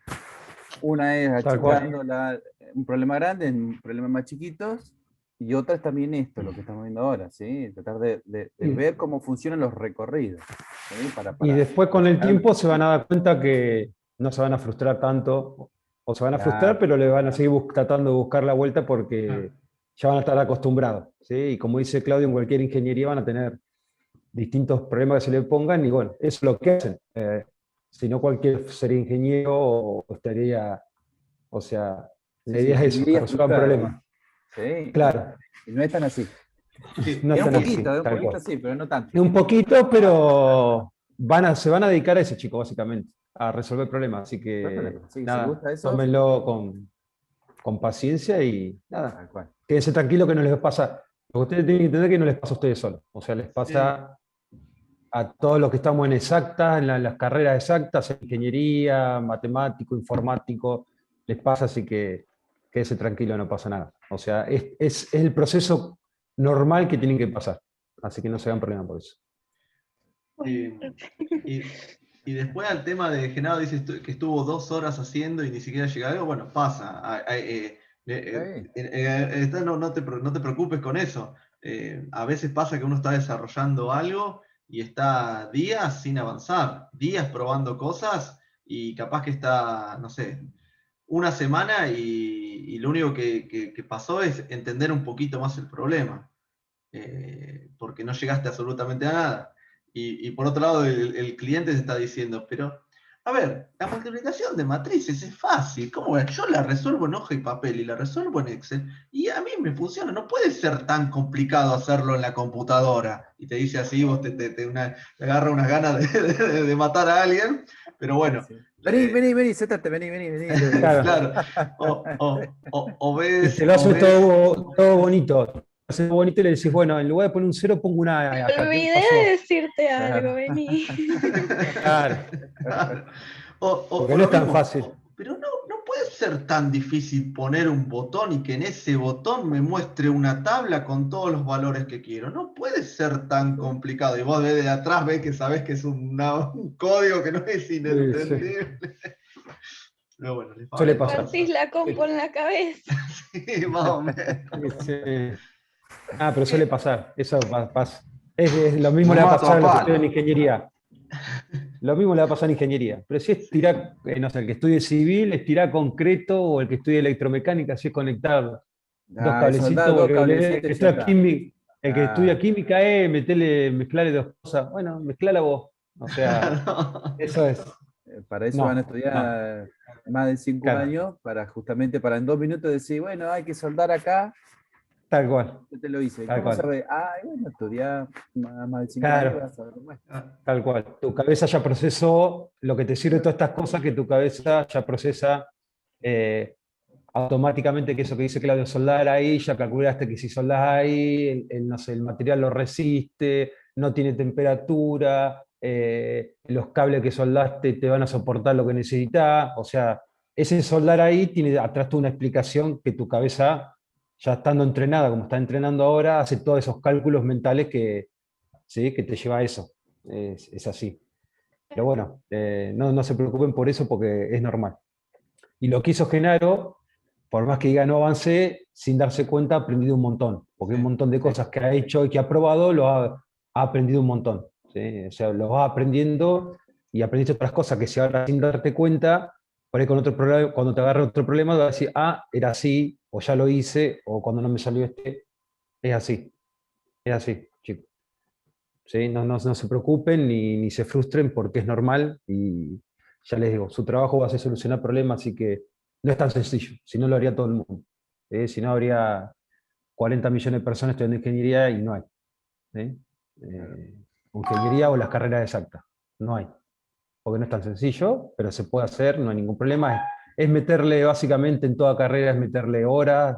Una es Tal cual. achicando un problema grande en problemas más chiquitos, y otra es también esto, lo que estamos viendo ahora, ¿sí? Tratar de ver cómo funcionan los recorridos, ¿sí? Y después con el llegar a una tiempo se van a conclusión. dar cuenta que no se van a frustrar tanto, o se van a frustrar, Claro, pero le van a seguir tratando de buscar la vuelta porque ya van a estar acostumbrados, ¿sí? Y como dice Claudio, en cualquier ingeniería van a tener distintos problemas que se le pongan, y bueno, eso es lo que hacen. Si no, cualquier sería ingeniero o estaría, o sea, la sí, idea es eso, que ingeniería resuelvan frustrada. problemas. ¿Sí? Claro, Y no es tan así. Sí, no Es un están así, poquito, tal cual. sí, pero no tanto. Un poquito, pero se van a dedicar a eso, chicos, básicamente, a resolver problemas. Así que, Sí, si nada, gusta eso, tómenlo con paciencia y nada, tal cual. quédense tranquilos que no les pasa. Lo que ustedes tienen que entender es que no les pasa a ustedes solos. O sea, les pasa a todos los que estamos en exactas, en las carreras exactas, en ingeniería, matemático, informático, les pasa, así que quédense tranquilos, no pasa nada. O sea, es el proceso normal que tienen que pasar. Así que no se hagan problema por eso. Y después al tema de Genaro, dice que estuvo 2 horas haciendo y ni siquiera llega a algo, bueno, pasa. No te preocupes con eso. A veces pasa que uno está desarrollando algo y está días sin avanzar, días probando cosas, y capaz que está, no sé, una semana y lo único que pasó es entender un poquito más el problema, porque no llegaste absolutamente a nada. Y por otro lado, el cliente te está diciendo, pero, a ver, la multiplicación de matrices es fácil. ¿Cómo es? Yo la resuelvo en hoja y papel y la resuelvo en Excel y a mí me funciona. No puede ser tan complicado hacerlo en la computadora. Y te dice así, vos te agarra unas ganas de matar a alguien, pero bueno. Sí. Vení, séntate, vení. Claro. Claro. O Y ves, te lo hace todo bonito. Te lo hace bonito y le decís, bueno, en lugar de poner un 0, pongo una A acá. ¿Qué Olvidé pasó? de decirte algo, Claro. vení. Claro, porque O no lo es tan mismo, fácil. pero no puede ser tan difícil poner un botón y que en ese botón me muestre una tabla con todos los valores que quiero. No puede ser tan complicado. Y vos desde atrás ves que sabés que es un código que no es inentendible. Pero bueno, Suele les pasar. Partís la compo en la cabeza. Sí, más o menos. Sí. Pero suele pasar. Eso pasa. Es lo mismo Nos le va a mato pasar a a los que estudian palo. ingeniería. Lo mismo le va a pasar en ingeniería. Pero si es tirar, no sé, el que estudie civil, es tirar concreto, o el que estudie electromecánica, si es conectar dos Ah, soldar cablecitos, o dos el que cablecitos y ya estudia está. química, el que estudia Ah, química es mezclarle dos cosas. Bueno, mezclala vos. O sea, No. eso es. para eso van a No, no, estudiar más de 5 claro, años, para justamente para en 2 minutos decir, bueno, hay que soldar acá, tal cual, yo te lo hice. tal ¿Cómo cual. sabes? Ah, bueno, estudiar más de 5 años Claro, vas a saber cómo es. tal cual. Tu cabeza ya procesó lo que te sirve de todas estas cosas que tu cabeza ya procesa eh, automáticamente, que eso que dice Claudio, soldar ahí, ya calculaste que si soldás ahí, no sé, el material lo resiste, no tiene temperatura, los cables que soldaste te van a soportar lo que necesitas. O sea, ese soldar ahí tiene atrás toda una explicación que tu cabeza, ya estando entrenada, como está entrenando ahora, hace todos esos cálculos mentales ¿sí? que te lleva a eso. Es así. Pero bueno, no se preocupen por eso porque es normal. Y lo que hizo Genaro, por más que diga no avancé, sin darse cuenta ha aprendido un montón, porque un Sí, montón de cosas que ha hecho y que ha probado, ha aprendido un montón. ¿Sí? O sea, lo vas aprendiendo y aprendiste otras cosas que si ahora sin darte cuenta, por ahí con otro problema, cuando te agarra otro problema, vas a decir, ah, era así, o ya lo hice, o cuando no me salió es así, chicos. ¿Sí? No se preocupen ni se frustren porque es normal y ya les digo, su trabajo va a ser solucionar problemas, así que no es tan sencillo, si no lo haría todo el mundo. Si no habría 40 millones de personas estudiando ingeniería y no hay. ¿Sí? Ingeniería o las carreras exactas, no hay. Porque no es tan sencillo, pero se puede hacer, no hay ningún problema. Es meterle básicamente en toda carrera, es meterle horas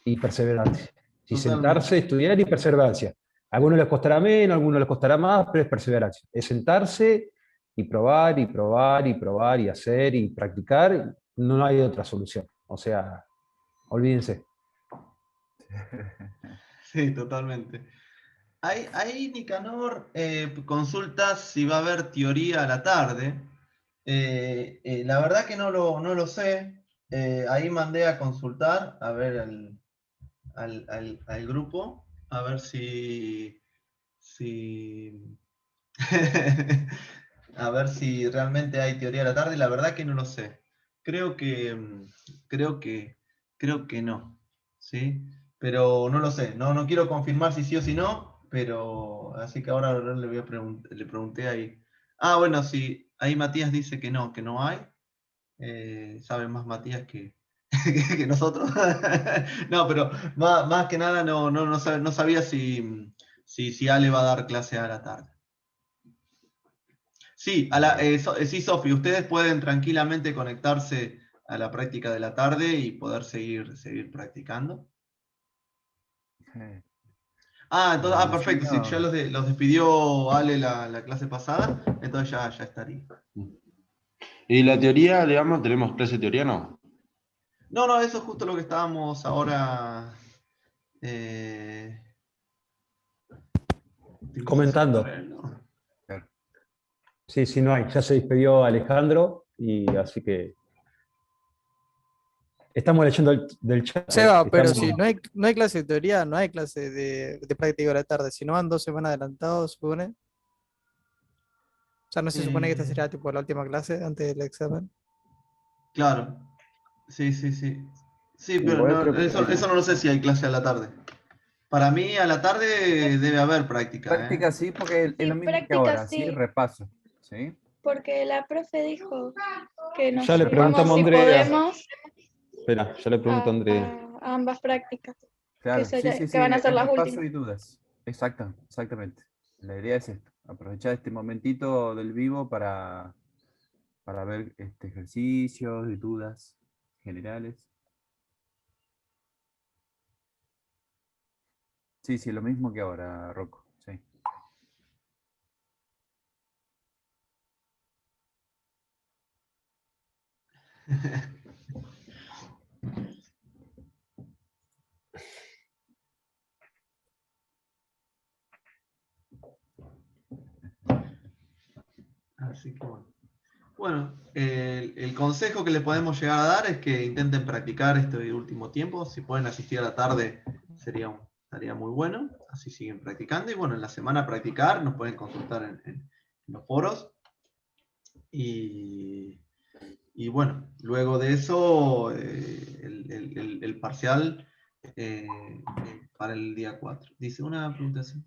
y perseverancia. Y sentarse, totalmente. estudiar y perseverancia. A algunos les costará menos, a algunos les costará más, pero es perseverancia. Es sentarse y probar y probar y probar y hacer y practicar. No hay otra solución. O sea, olvídense. Sí, totalmente. Ahí Nicanor consulta si va a haber teoría a la tarde. La verdad que no lo sé. Ahí mandé a consultar, a ver al grupo, a ver si a ver si realmente hay teoría a la tarde. La verdad que no lo sé. Creo que creo que creo que no, ¿sí? Pero no lo sé. No quiero confirmar si sí o si no, pero así que ahora le voy a le pregunté ahí. Ah, bueno, sí, ahí Matías dice que no hay. Sabe más Matías que nosotros. No, pero más que nada no sabía si Ale va a dar clase a la tarde. Sí, sí, Sofi, ustedes pueden tranquilamente conectarse a la práctica de la tarde y poder seguir practicando. Sí, Perfecto, sí, ya no. los despidió Ale la clase pasada, entonces ya estaría. Y la teoría, digamos, tenemos clase de teoría, ¿no? No, eso es justo lo que estábamos ahora. eh, Estoy buscando, a Comentando. ver, ¿no? Claro. Sí, sí, no hay. Ya se despidió Alejandro y así que estamos leyendo del chat. Seba, pero Estamos, si no hay clase de teoría, no hay clase de práctica de la tarde. Si no van 2 semanas adelantados, supone. O sea, no se supone que esta Eh, sería tipo la última clase antes del examen. claro, sí, sí, sí. Sí, pero Igual creo que eso no lo sé si hay clase a la tarde. Para mí a la tarde debe haber práctica, ¿eh? Práctica sí, porque es Sí, lo mismo que práctica ahora, sí, sí, repaso. ¿Sí? porque la profe dijo que nos ya le preguntamos sumemos a si Andrea. podemos Espera, ya le pregunto a Andrea. a ambas prácticas, Claro, sí, sí, que sí, van a ser es las repaso últimas. y dudas. Exactamente. La idea es esto, aprovechar este momentito del vivo para ver ejercicios y dudas generales. Sí, sí, lo mismo que ahora, Rocco. Sí. Así que bueno. Bueno, el consejo que le podemos llegar a dar es que intenten practicar este último tiempo. Si pueden asistir a la tarde, estaría muy bueno. Así siguen practicando. Y bueno, en la semana practicar, nos pueden consultar en los foros. Y bueno, luego de eso, el parcial para el día 4. Dice una pregunta así.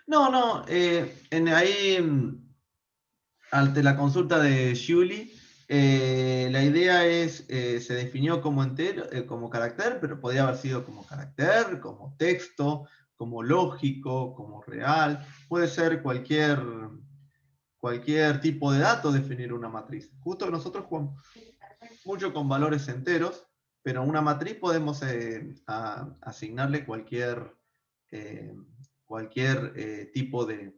No, ahí, ante la consulta de Julie, la idea es, se definió como entero, como carácter, pero podría haber sido como carácter, como texto, como lógico, como real. Puede ser cualquier tipo de dato definir una matriz. Justo que nosotros jugamos mucho con valores enteros, pero a una matriz podemos asignarle cualquier tipo de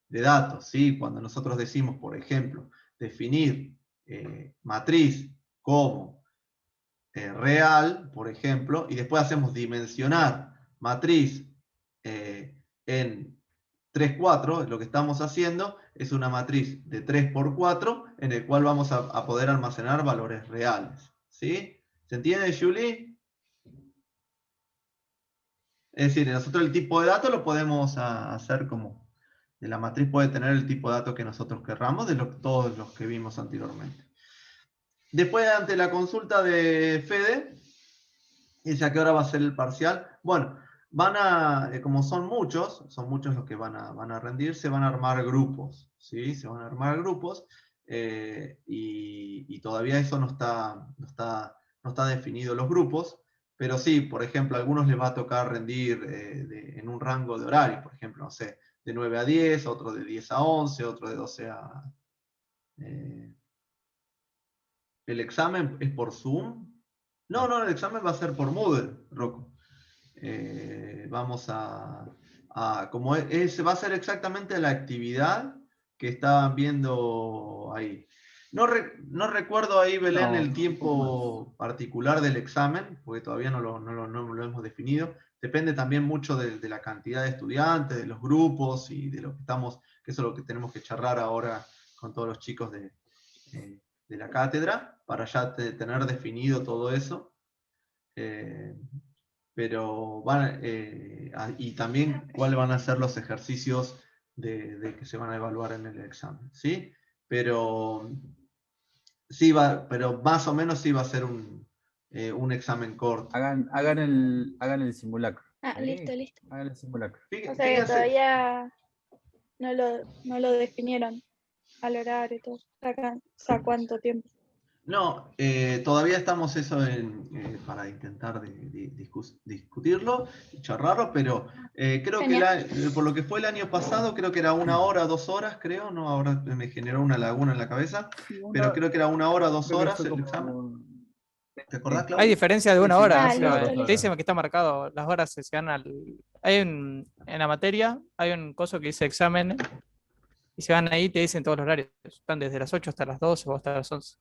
datos, ¿sí? Cuando nosotros decimos, por ejemplo, definir matriz como real, por ejemplo, y después hacemos dimensionar matriz en 3, 4, lo que estamos haciendo es una matriz de 3 por 4 en el cual vamos a poder almacenar valores reales, ¿sí? ¿Se entiende, Julie? Es decir, nosotros el tipo de dato lo podemos hacer como, la matriz puede tener el tipo de dato que nosotros querramos, de todos los que vimos anteriormente. Después, ante la consulta de Fede, dice a qué hora va a ser el parcial. Bueno, como son muchos los que van a rendir, se van a armar grupos, ¿sí? Se van a armar grupos, y todavía eso no está definido los grupos, pero sí, por ejemplo, a algunos les va a tocar rendir en un rango de horario, por ejemplo, no sé, de 9 a 10, otro de 10 a 11, otro de 12 a... ¿El examen es por Zoom? No, el examen va a ser por Moodle, Rocco. Vamos como va a ser exactamente la actividad que estaban viendo ahí. No recuerdo ahí, Belén, No, el un poco tiempo particular del examen, porque todavía no lo hemos definido. Depende también mucho de la cantidad de estudiantes, de los grupos y de lo que que eso es lo que tenemos que charlar ahora con todos los chicos de la cátedra, para ya tener definido todo eso. Pero y también cuáles van a ser los ejercicios de que se van a evaluar en el examen, ¿sí? Pero sí pero más o menos sí va a ser un examen corto. hagan el simulacro. Ah, ¿sí? listo. Hagan el simulacro. O sea que todavía no lo definieron al horario y todo. ¿Hasta cuánto tiempo? No, todavía estamos eso para intentar discutirlo y charlarlo, pero creo que por lo que fue el año pasado, creo que era 1 hora, 2 horas, creo, ¿no? Ahora me generó una laguna en la cabeza, pero creo que era 1 hora, 2 horas el examen. ¿Te acordás, Hay Claudio? diferencia de 1 hora. Ah, O sea, listo. te dicen que está marcado, las horas se van en la materia, hay un coso que dice examen, y se van ahí y te dicen todos los horarios. Están desde las 8 hasta las 12 o hasta las 11.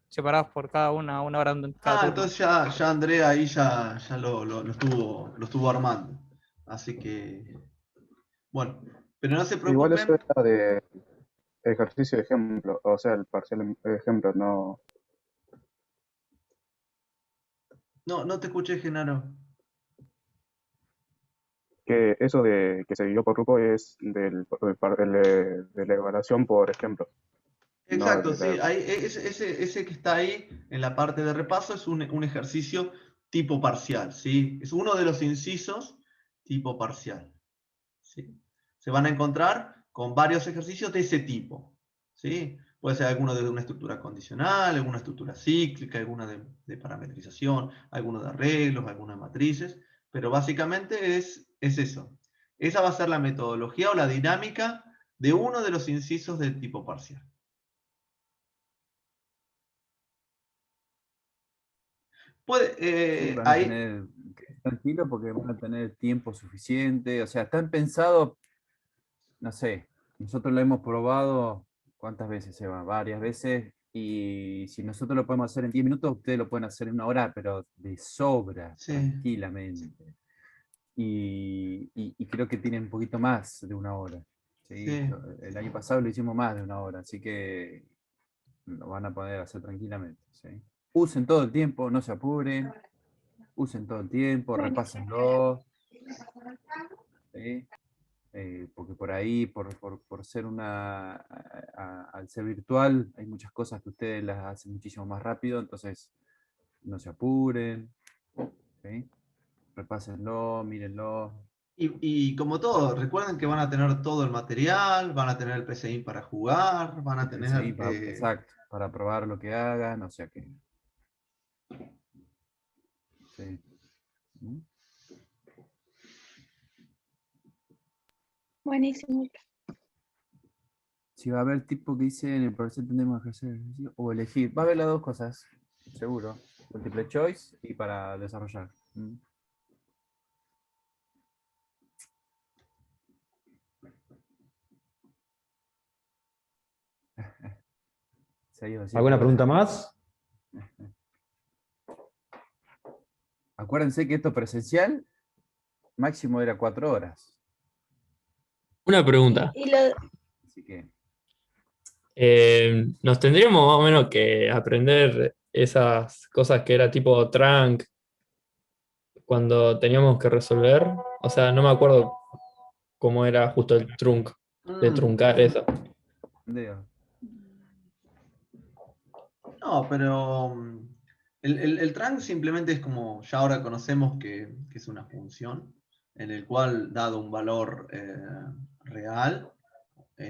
Separados por cada 1 hora en cada turno. Entonces ya Andrea ahí ya lo estuvo armando. Así que, bueno, pero no se Igual eso preocupen. era de ejercicio de ejemplo, o sea, el parcial de ejemplo, no. No te escuché, Genaro. Que eso de que se dividió por grupo es de la evaluación por ejemplo. No, Exacto, sí. Ese que está ahí en la parte de repaso es un ejercicio tipo parcial, ¿sí? Es uno de los incisos tipo parcial, ¿sí? Se van a encontrar con varios ejercicios de ese tipo, ¿sí? Puede ser alguno de una estructura condicional, alguna estructura cíclica, alguna de parametrización, alguno de arreglos, algunas matrices, pero básicamente es eso. Esa va a ser la metodología o la dinámica de uno de los incisos del tipo parcial. Sí, van a Ahí, tener, tranquilo porque van a tener tiempo suficiente. O sea, están pensados, no sé, nosotros lo hemos probado, ¿cuántas veces, Eva? Varias veces. Y si nosotros lo podemos hacer en 10 minutos, ustedes lo pueden hacer en 1 hora, pero de sobra, sí, tranquilamente. Y creo que tienen un poquito más de 1 hora. ¿sí? sí. El año pasado lo hicimos más de 1 hora, así que lo van a poder hacer tranquilamente. ¿sí? Usen todo el tiempo, no se apuren, usen todo el tiempo, repásenlo. ¿sí? Porque por ahí, por ser al ser virtual, hay muchas cosas que ustedes las hacen muchísimo más rápido, entonces no se apuren, ¿sí? Repásenlo, mírenlo. Y como todo, recuerden que van a tener todo el material, van a tener el PCI para jugar, van a tener... Sí, exacto, para probar lo que hagan, o sea que... Sí. ¿Mm? Buenísimo. Si va a haber tipo que dice en el proceso tendremos que hacer ejercicio o elegir. Va a haber las dos cosas, seguro. Multiple choice y para desarrollar. ¿Mm? Se ha ido así ¿Alguna por- pregunta más? Acuérdense que esto presencial máximo era 4 horas. Una pregunta. Y lo, Así que ¿Nos tendríamos más o menos que aprender esas cosas que era tipo trunk cuando teníamos que resolver? O sea, no me acuerdo cómo era justo el trunk, de truncar eso. digo, No, pero el trunk simplemente es como, ya ahora conocemos que es una función, en el cual, dado un valor real,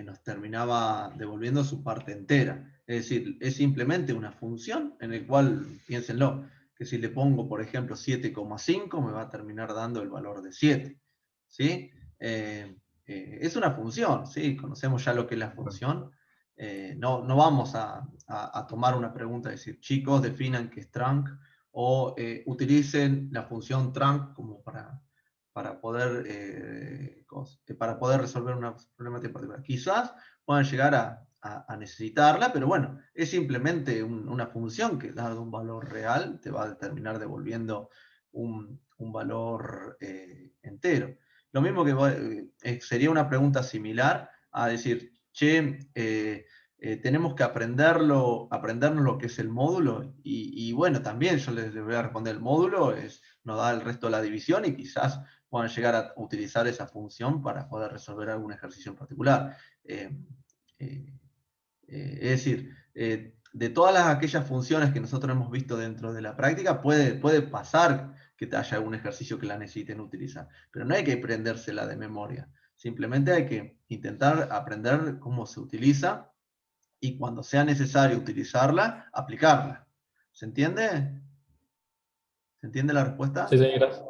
nos terminaba devolviendo su parte entera. Es decir, es simplemente una función en el cual, piénsenlo, que si le pongo, por ejemplo, 7,5 me va a terminar dando el valor de 7. ¿Sí? Es una función, ¿sí? Conocemos ya lo que es la función. No vamos a tomar una pregunta y decir, chicos, definan qué es trunk, o utilicen la función trunk como para poder resolver una problemática particular. Quizás puedan llegar a necesitarla, pero bueno, es simplemente una función que, dado un valor real, te va a terminar devolviendo un valor entero. Lo mismo que sería una pregunta similar a decir, che, tenemos que aprendernos lo que es el módulo, y bueno, también yo les voy a responder, el módulo nos da el resto de la división y quizás puedan llegar a utilizar esa función para poder resolver algún ejercicio en particular. Es decir, de todas aquellas funciones que nosotros hemos visto dentro de la práctica, puede pasar que haya algún ejercicio que la necesiten utilizar, pero no hay que aprendérsela de memoria. Simplemente hay que intentar aprender cómo se utiliza y cuando sea necesario utilizarla, aplicarla. ¿Se entiende? ¿Se entiende la respuesta? Sí, sí, gracias.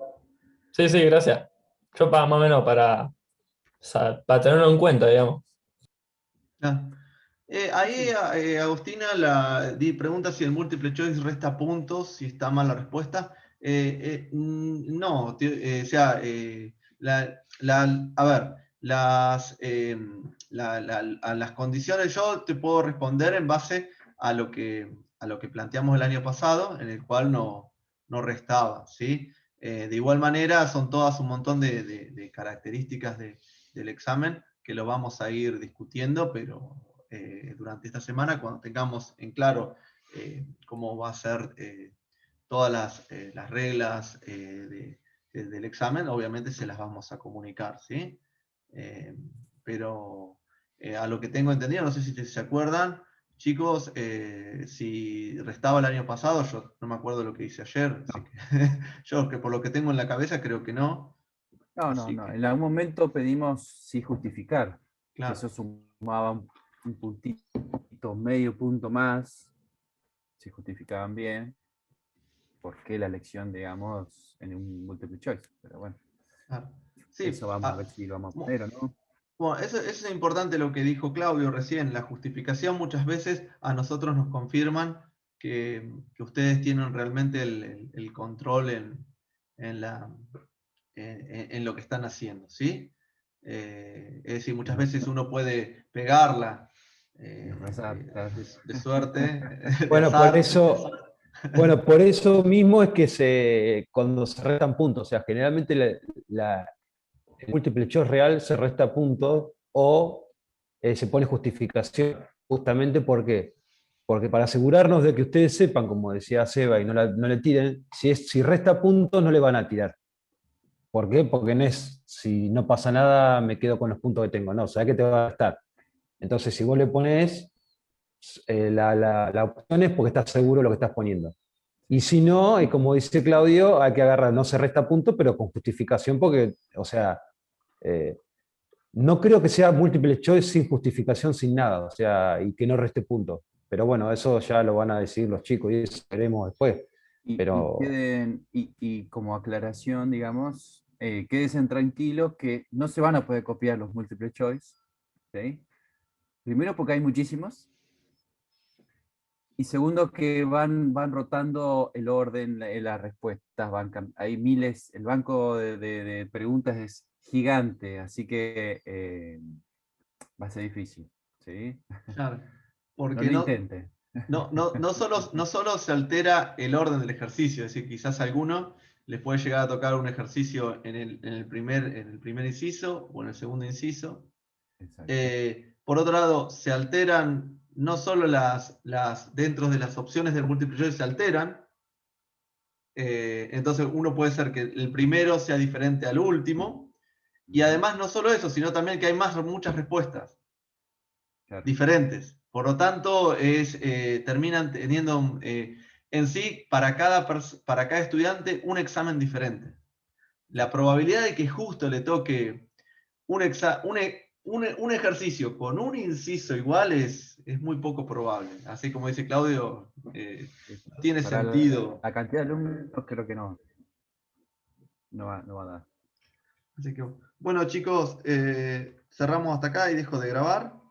Sí, sí, gracias. Yo más o menos para tenerlo en cuenta, digamos. Ah. Ahí Agustina pregunta si el múltiple choice resta puntos, si está mal la respuesta. No, o sea, a ver, a las condiciones yo te puedo responder en base a lo que planteamos el año pasado, en el cual no restaba, ¿sí? De igual manera, son todas un montón de características del examen que lo vamos a ir discutiendo, pero durante esta semana, cuando tengamos en claro cómo va a ser todas las reglas del examen, obviamente se las vamos a comunicar, ¿sí? Pero a lo que tengo entendido, no sé si se acuerdan, chicos, si restaba el año pasado, yo no me acuerdo lo que hice ayer, así que yo que por lo que tengo en la cabeza creo que no. no. Así que, En algún momento pedimos sí justificar. Que claro. eso sumaba un puntito, medio punto más, si justificaban bien, por qué la elección, digamos, en un multiple choice. Pero bueno, Claro. Sí, eso vamos a ver si lo vamos a poner o no. bueno, eso es importante lo que dijo Claudio recién. La justificación muchas veces a nosotros nos confirman que ustedes tienen realmente el control en lo que están haciendo, ¿sí? Es decir, muchas veces uno puede pegarla de suerte, de Bueno, azar. por eso mismo es que cuando se restan puntos, o sea, generalmente el múltiple choice real se resta puntos o se pone justificación, justamente porque para asegurarnos de que ustedes sepan, como decía Seba, y no le tiren, si resta puntos no le van a tirar. ¿Por qué? Porque no es, si no pasa nada, me quedo con los puntos que tengo. No, sabes que te va a gastar. Entonces, si vos le pones, la opción es porque estás seguro de lo que estás poniendo. Y si no, es como dice Claudio, hay que agarrar, no se resta punto, pero con justificación, porque, o sea, no creo que sea múltiple choice sin justificación, sin nada, o sea, y que no reste puntos. Pero bueno, eso ya lo van a decir los chicos y eso veremos después. Pero Y como aclaración, digamos, quédense tranquilos que no se van a poder copiar los multiple choice. ¿Sí? Primero porque hay muchísimos. Y segundo que van rotando el orden, las respuestas. Hay miles, el banco de preguntas es gigante, así que va a ser difícil. ¿Sí? Claro, No porque lo no, intente. no solo se altera el orden del ejercicio, es decir, quizás a alguno les puede llegar a tocar un ejercicio en el primer inciso o en el segundo inciso. Exacto. Por otro lado, se alteran no solo dentro de las opciones del multiple choice se alteran, entonces uno puede ser que el primero sea diferente al último, y además no solo eso, sino también que hay muchas respuestas Claro. diferentes. Por lo tanto, terminan teniendo en sí para cada estudiante un examen diferente. La probabilidad de que justo le toque un ejercicio con un inciso igual es muy poco probable. Así como dice Claudio, no tiene Para sentido. la cantidad de alumnos creo que no va a dar. Así que, bueno, chicos, cerramos hasta acá y dejo de grabar.